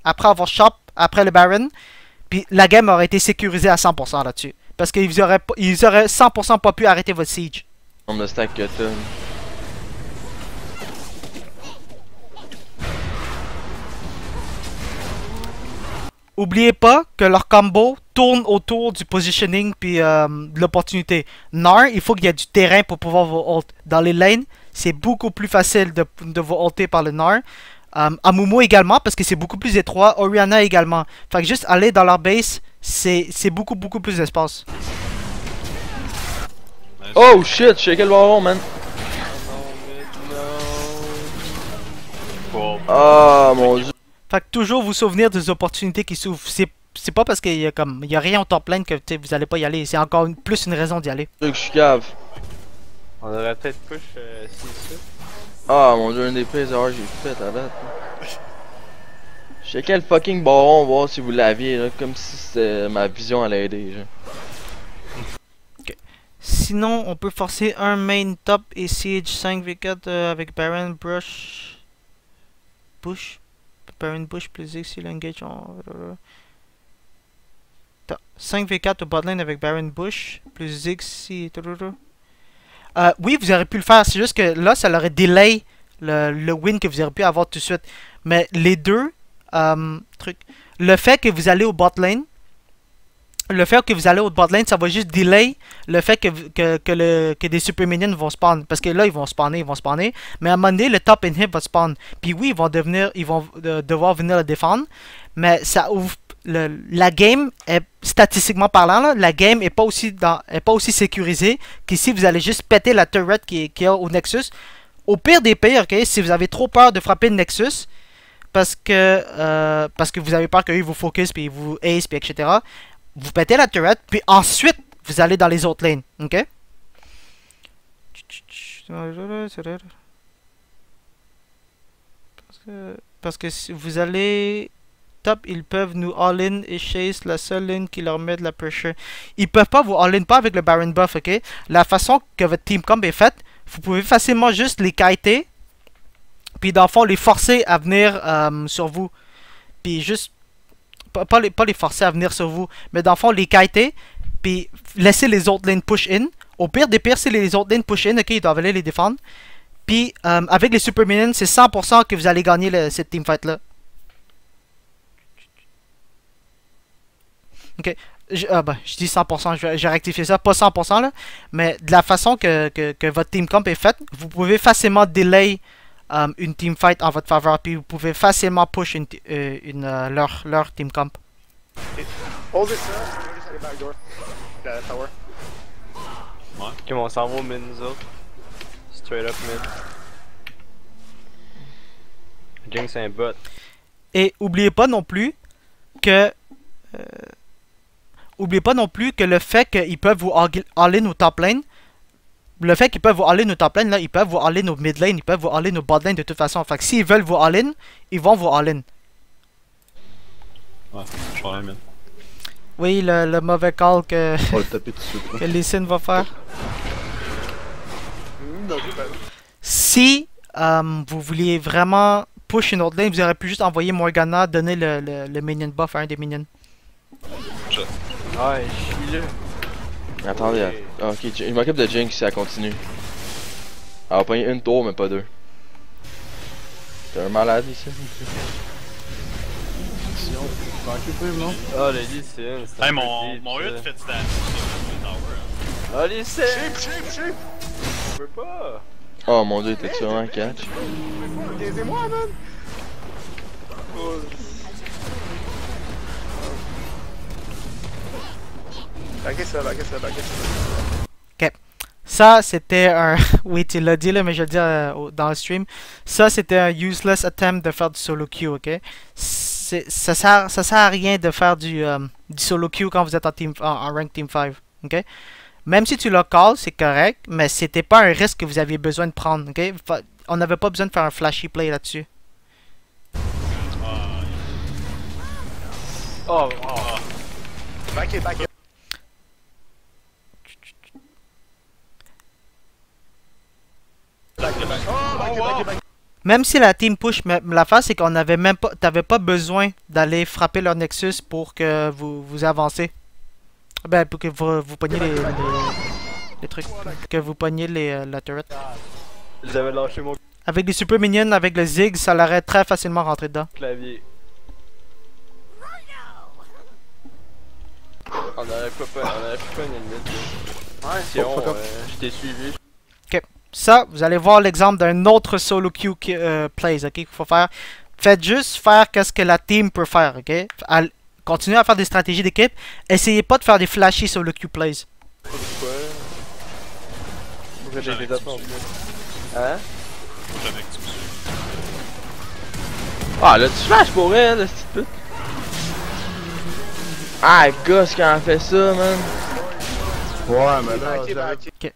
après avoir shop, après le Baron. Puis la game aurait été sécurisée à 100% là-dessus. Parce qu'ils auraient 100% pas pu arrêter votre siege. Nombre de stack que t'as. oubliez pas que leur combo tourne autour du positioning puis de l'opportunité. Gnar, il faut qu'il y ait du terrain pour pouvoir vous ult. Dans les lanes, c'est beaucoup plus facile de vous ulter par le Gnar. Amumu également, parce que c'est beaucoup plus étroit. Orianna également. Fait que juste aller dans leur base, c'est beaucoup plus d'espace. Oh shit, je sais quel baron, man. Ah mon dieu. Fait que toujours vous souvenir des opportunités qui s'ouvrent. C'est pas parce qu'il y a rien au top lane que vous allez pas y aller. C'est encore plus une raison d'y aller. Je suis cave. On aurait peut-être push c'est ça. Ah mon dieu, un des pires erreurs que j'ai fait à date. Je sais quel fucking baron, voir si vous l'aviez, là, comme si ma vision allait aider. Genre. Sinon, on peut forcer un main top et siege 5v4 avec Baron Bush. Baron Bush plus X si l'engage en... 5v4 au botlane avec Baron Bush plus X si... oui, vous auriez pu le faire, c'est juste que là, ça aurait delay le win que vous auriez pu avoir tout de suite. Mais les deux trucs... Le fait que vous allez au botlane, ça va juste delay le fait que des super minions vont spawn. Parce que là, ils vont spawner. Mais à un moment donné, le top inhib va spawn. Puis oui, ils vont devoir venir le défendre. Mais ça ouvre... la game, est, statistiquement parlant, là, la game est pas aussi sécurisée qu'ici vous allez juste péter la turret qui est au Nexus. Au pire des pires, ok, si vous avez trop peur de frapper le Nexus, parce que vous avez peur qu'ils vous focus, puis vous ace, puis etc., vous pétez la turret, puis ensuite, vous allez dans les autres lanes, ok? Parce que si vous allez... Top, ils peuvent nous all-in et chase la seule lane qui leur met de la pressure. Ils peuvent pas vous all-in, pas avec le Baron buff, ok? La façon que votre team comp est faite, vous pouvez facilement juste les kiter, puis dans le fond, les forcer à venir sur vous. Puis juste... Pas les forcer à venir sur vous, mais dans le fond, les kiter, puis laisser les autres lanes push in. Au pire des pires, si les autres lanes push in, ok, ils doivent aller les défendre. Puis, avec les super minions, c'est 100% que vous allez gagner cette teamfight-là. Ok, je dis 100%, j'ai rectifié ça, pas 100% là, mais de la façon que votre team comp est faite, vous pouvez facilement delay une team fight en votre faveur, puis vous pouvez facilement push leur team comp. Hold this up, just at the back door. The tower. Ok, on s'en va au mid nous autres. Straight up mid. Jinx c'est un bot. Et oubliez pas non plus que... le fait qu'ils peuvent vous all-in au top lane, là, ils peuvent vous all-in au mid lane, ils peuvent vous all-in au bot lane de toute façon. Fait que s'ils veulent vous all-in, ils vont vous all-in. Ouais, je vais aller, Oui, le mauvais call que, On va le taper tout de suite. que Lee Sin va faire. Si vous vouliez vraiment push une autre lane, vous auriez pu juste envoyer Morgana donner le minion buff à un des minions. Ouais, je suis là. Attendez, ok, je m'occupe de Jinx si elle continue. Elle va pogner une tour, mais pas deux. T'es un malade ici. Oh, le Lee Sin, c'est Hey, mon ult fait du damage sur le tower. Oh, Lee Sin! Shape! Je peux pas! Oh mon dieu, t'es-tu vraiment catch? Aidez-moi, man! Baguez ça. Ok. Ça, c'était un... oui, tu l'as dit là, mais je vais le dire dans le stream. Ça, c'était un useless attempt de faire du solo queue, ok? Ça sert à rien de faire du solo queue quand vous êtes en rank team 5, ok? Même si tu l'as call, c'est correct, mais c'était pas un risque que vous aviez besoin de prendre, ok? On n'avait pas besoin de faire un flashy play là-dessus. Oh! Back it. Même si la team push, mais l'affaire c'est qu'on avait même pas, t'avais pas besoin d'aller frapper leur Nexus pour que vous avancez. Ben pour que vous pogniez les trucs, que vous pogniez la turret. J'avais lâché mon Avec les super minions, avec le zig, ça l'aurait très facilement rentré dedans. clavier. On aurait pu pas une limite. Ouais, Sion, je t'ai suivi. Ça, vous allez voir l'exemple d'un autre solo queue plays, ok, qu'il faut faire. Faites juste faire qu'est-ce que la team peut faire, ok? Continuez à faire des stratégies d'équipe. Essayez pas de faire des flashy solo queue plays. Pourquoi? Pourquoi j'ai J'allais fait ça en plus? Hein? J'avais que tu me suis. Ah, là, tu flash pour elle, la petite pute. Ah, gosse, quand elle fait ça, man. Ouais, mais là, backé, j'avais- backé.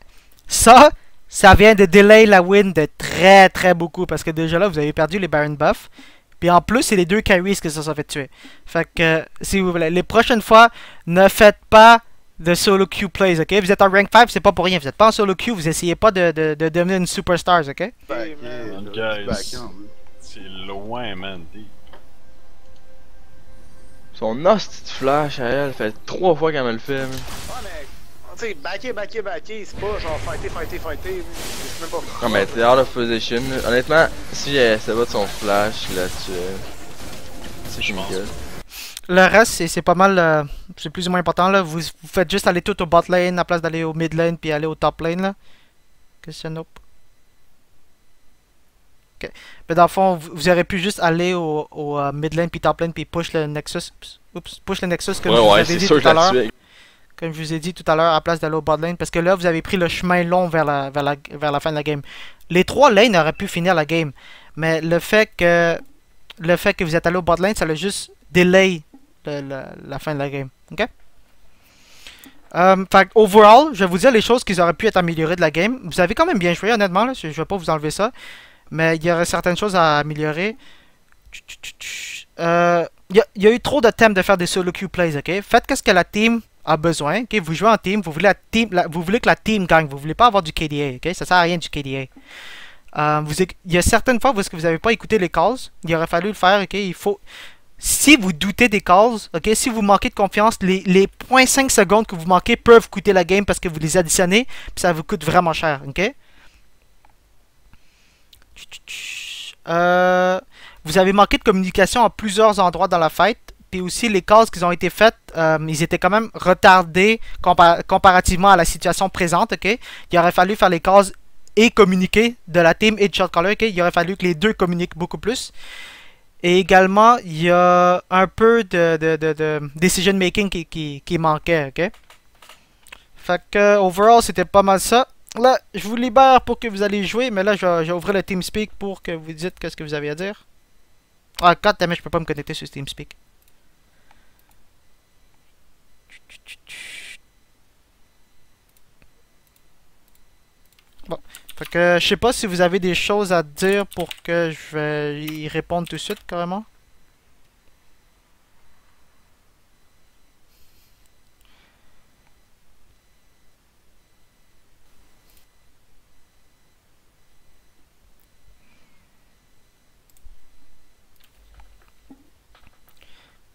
Ça vient de delay la win de très beaucoup. Parce que déjà là, vous avez perdu les Baron Buff. Puis en plus, c'est les deux carries que ça s'est fait tuer. Fait que, si vous voulez, les prochaines fois, ne faites pas de solo queue plays, ok? Vous êtes en rank 5, c'est pas pour rien. Vous êtes pas en solo queue, vous essayez pas de devenir une superstars, ok? backé, man. là, Guys. backé en bleu. C'est loin, man. Son hostie de flash à elle, fait 3 fois qu'elle me le fait, man. Ouais, mais. Tu sais, backé, c'est pas genre fighter. C'est même pas. Non, mais t'es out of position. Là. Honnêtement, si elle se bat de son flash là-dessus, c'est Je pense. nickel. Le reste, c'est pas mal, c'est plus ou moins important là. Vous faites juste aller tout au bot lane à la place d'aller au mid lane puis aller au top lane là. Question up. Ok. Mais dans le fond, vous aurez pu juste aller au mid lane puis top lane puis push le Nexus. Oups, push le Nexus comme je vous Ouais, avais c'est dit sûr tout que à l'heure. là-dessus. Comme je vous ai dit tout à l'heure, à la place d'aller au bot lane, parce que là, vous avez pris le chemin long vers la fin de la game. Les 3 lanes auraient pu finir la game, mais le fait que vous êtes allé au bot lane, ça a juste delay la fin de la game. Ok? Fait overall, je vais vous dire les choses qui auraient pu être améliorées de la game. Vous avez quand même bien joué, honnêtement, là, je vais pas vous enlever ça, mais il y aurait certaines choses à améliorer. Il y a eu trop de thèmes de faire des solo queue plays, ok? Faites qu'est-ce que la team a besoin, ok? Vous jouez en team, vous voulez que la team gagne, vous voulez pas avoir du KDA, ok? Ça sert à rien du KDA. Il y a certaines fois où vous n'avez pas écouté les calls, il aurait fallu le faire, ok? Il faut... Si vous doutez des calls, ok? Si vous manquez de confiance, les 0.5 secondes que vous manquez peuvent coûter la game parce que vous les additionnez, puis ça vous coûte vraiment cher, ok? Vous avez manqué de communication à plusieurs endroits dans la fight. Puis aussi, les calls qui ont été faites, ils étaient quand même retardés comparativement à la situation présente, ok? Il aurait fallu faire les calls et communiquer de la team et de shotcaller, ok? Il aurait fallu que les deux communiquent beaucoup plus. Et également, il y a un peu de decision making qui manquait, ok? Fait que, overall, c'était pas mal ça. Là, je vous libère pour que vous allez jouer, mais là, je vais ouvrir le TeamSpeak pour que vous dites qu'est-ce que vous avez à dire. Ah, goddammit, je peux pas me connecter sur TeamSpeak. Bon, fait que je sais pas si vous avez des choses à dire pour que je vais y répondre tout de suite, carrément.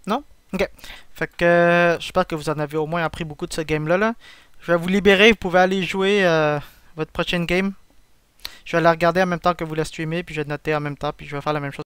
Non? Ok. Fait que j'espère que vous en avez au moins appris beaucoup de ce game-là. Là. Je vais vous libérer, vous pouvez aller jouer votre prochaine game. Je vais la regarder en même temps que vous la streamez, puis je vais noter en même temps, puis je vais faire la même chose.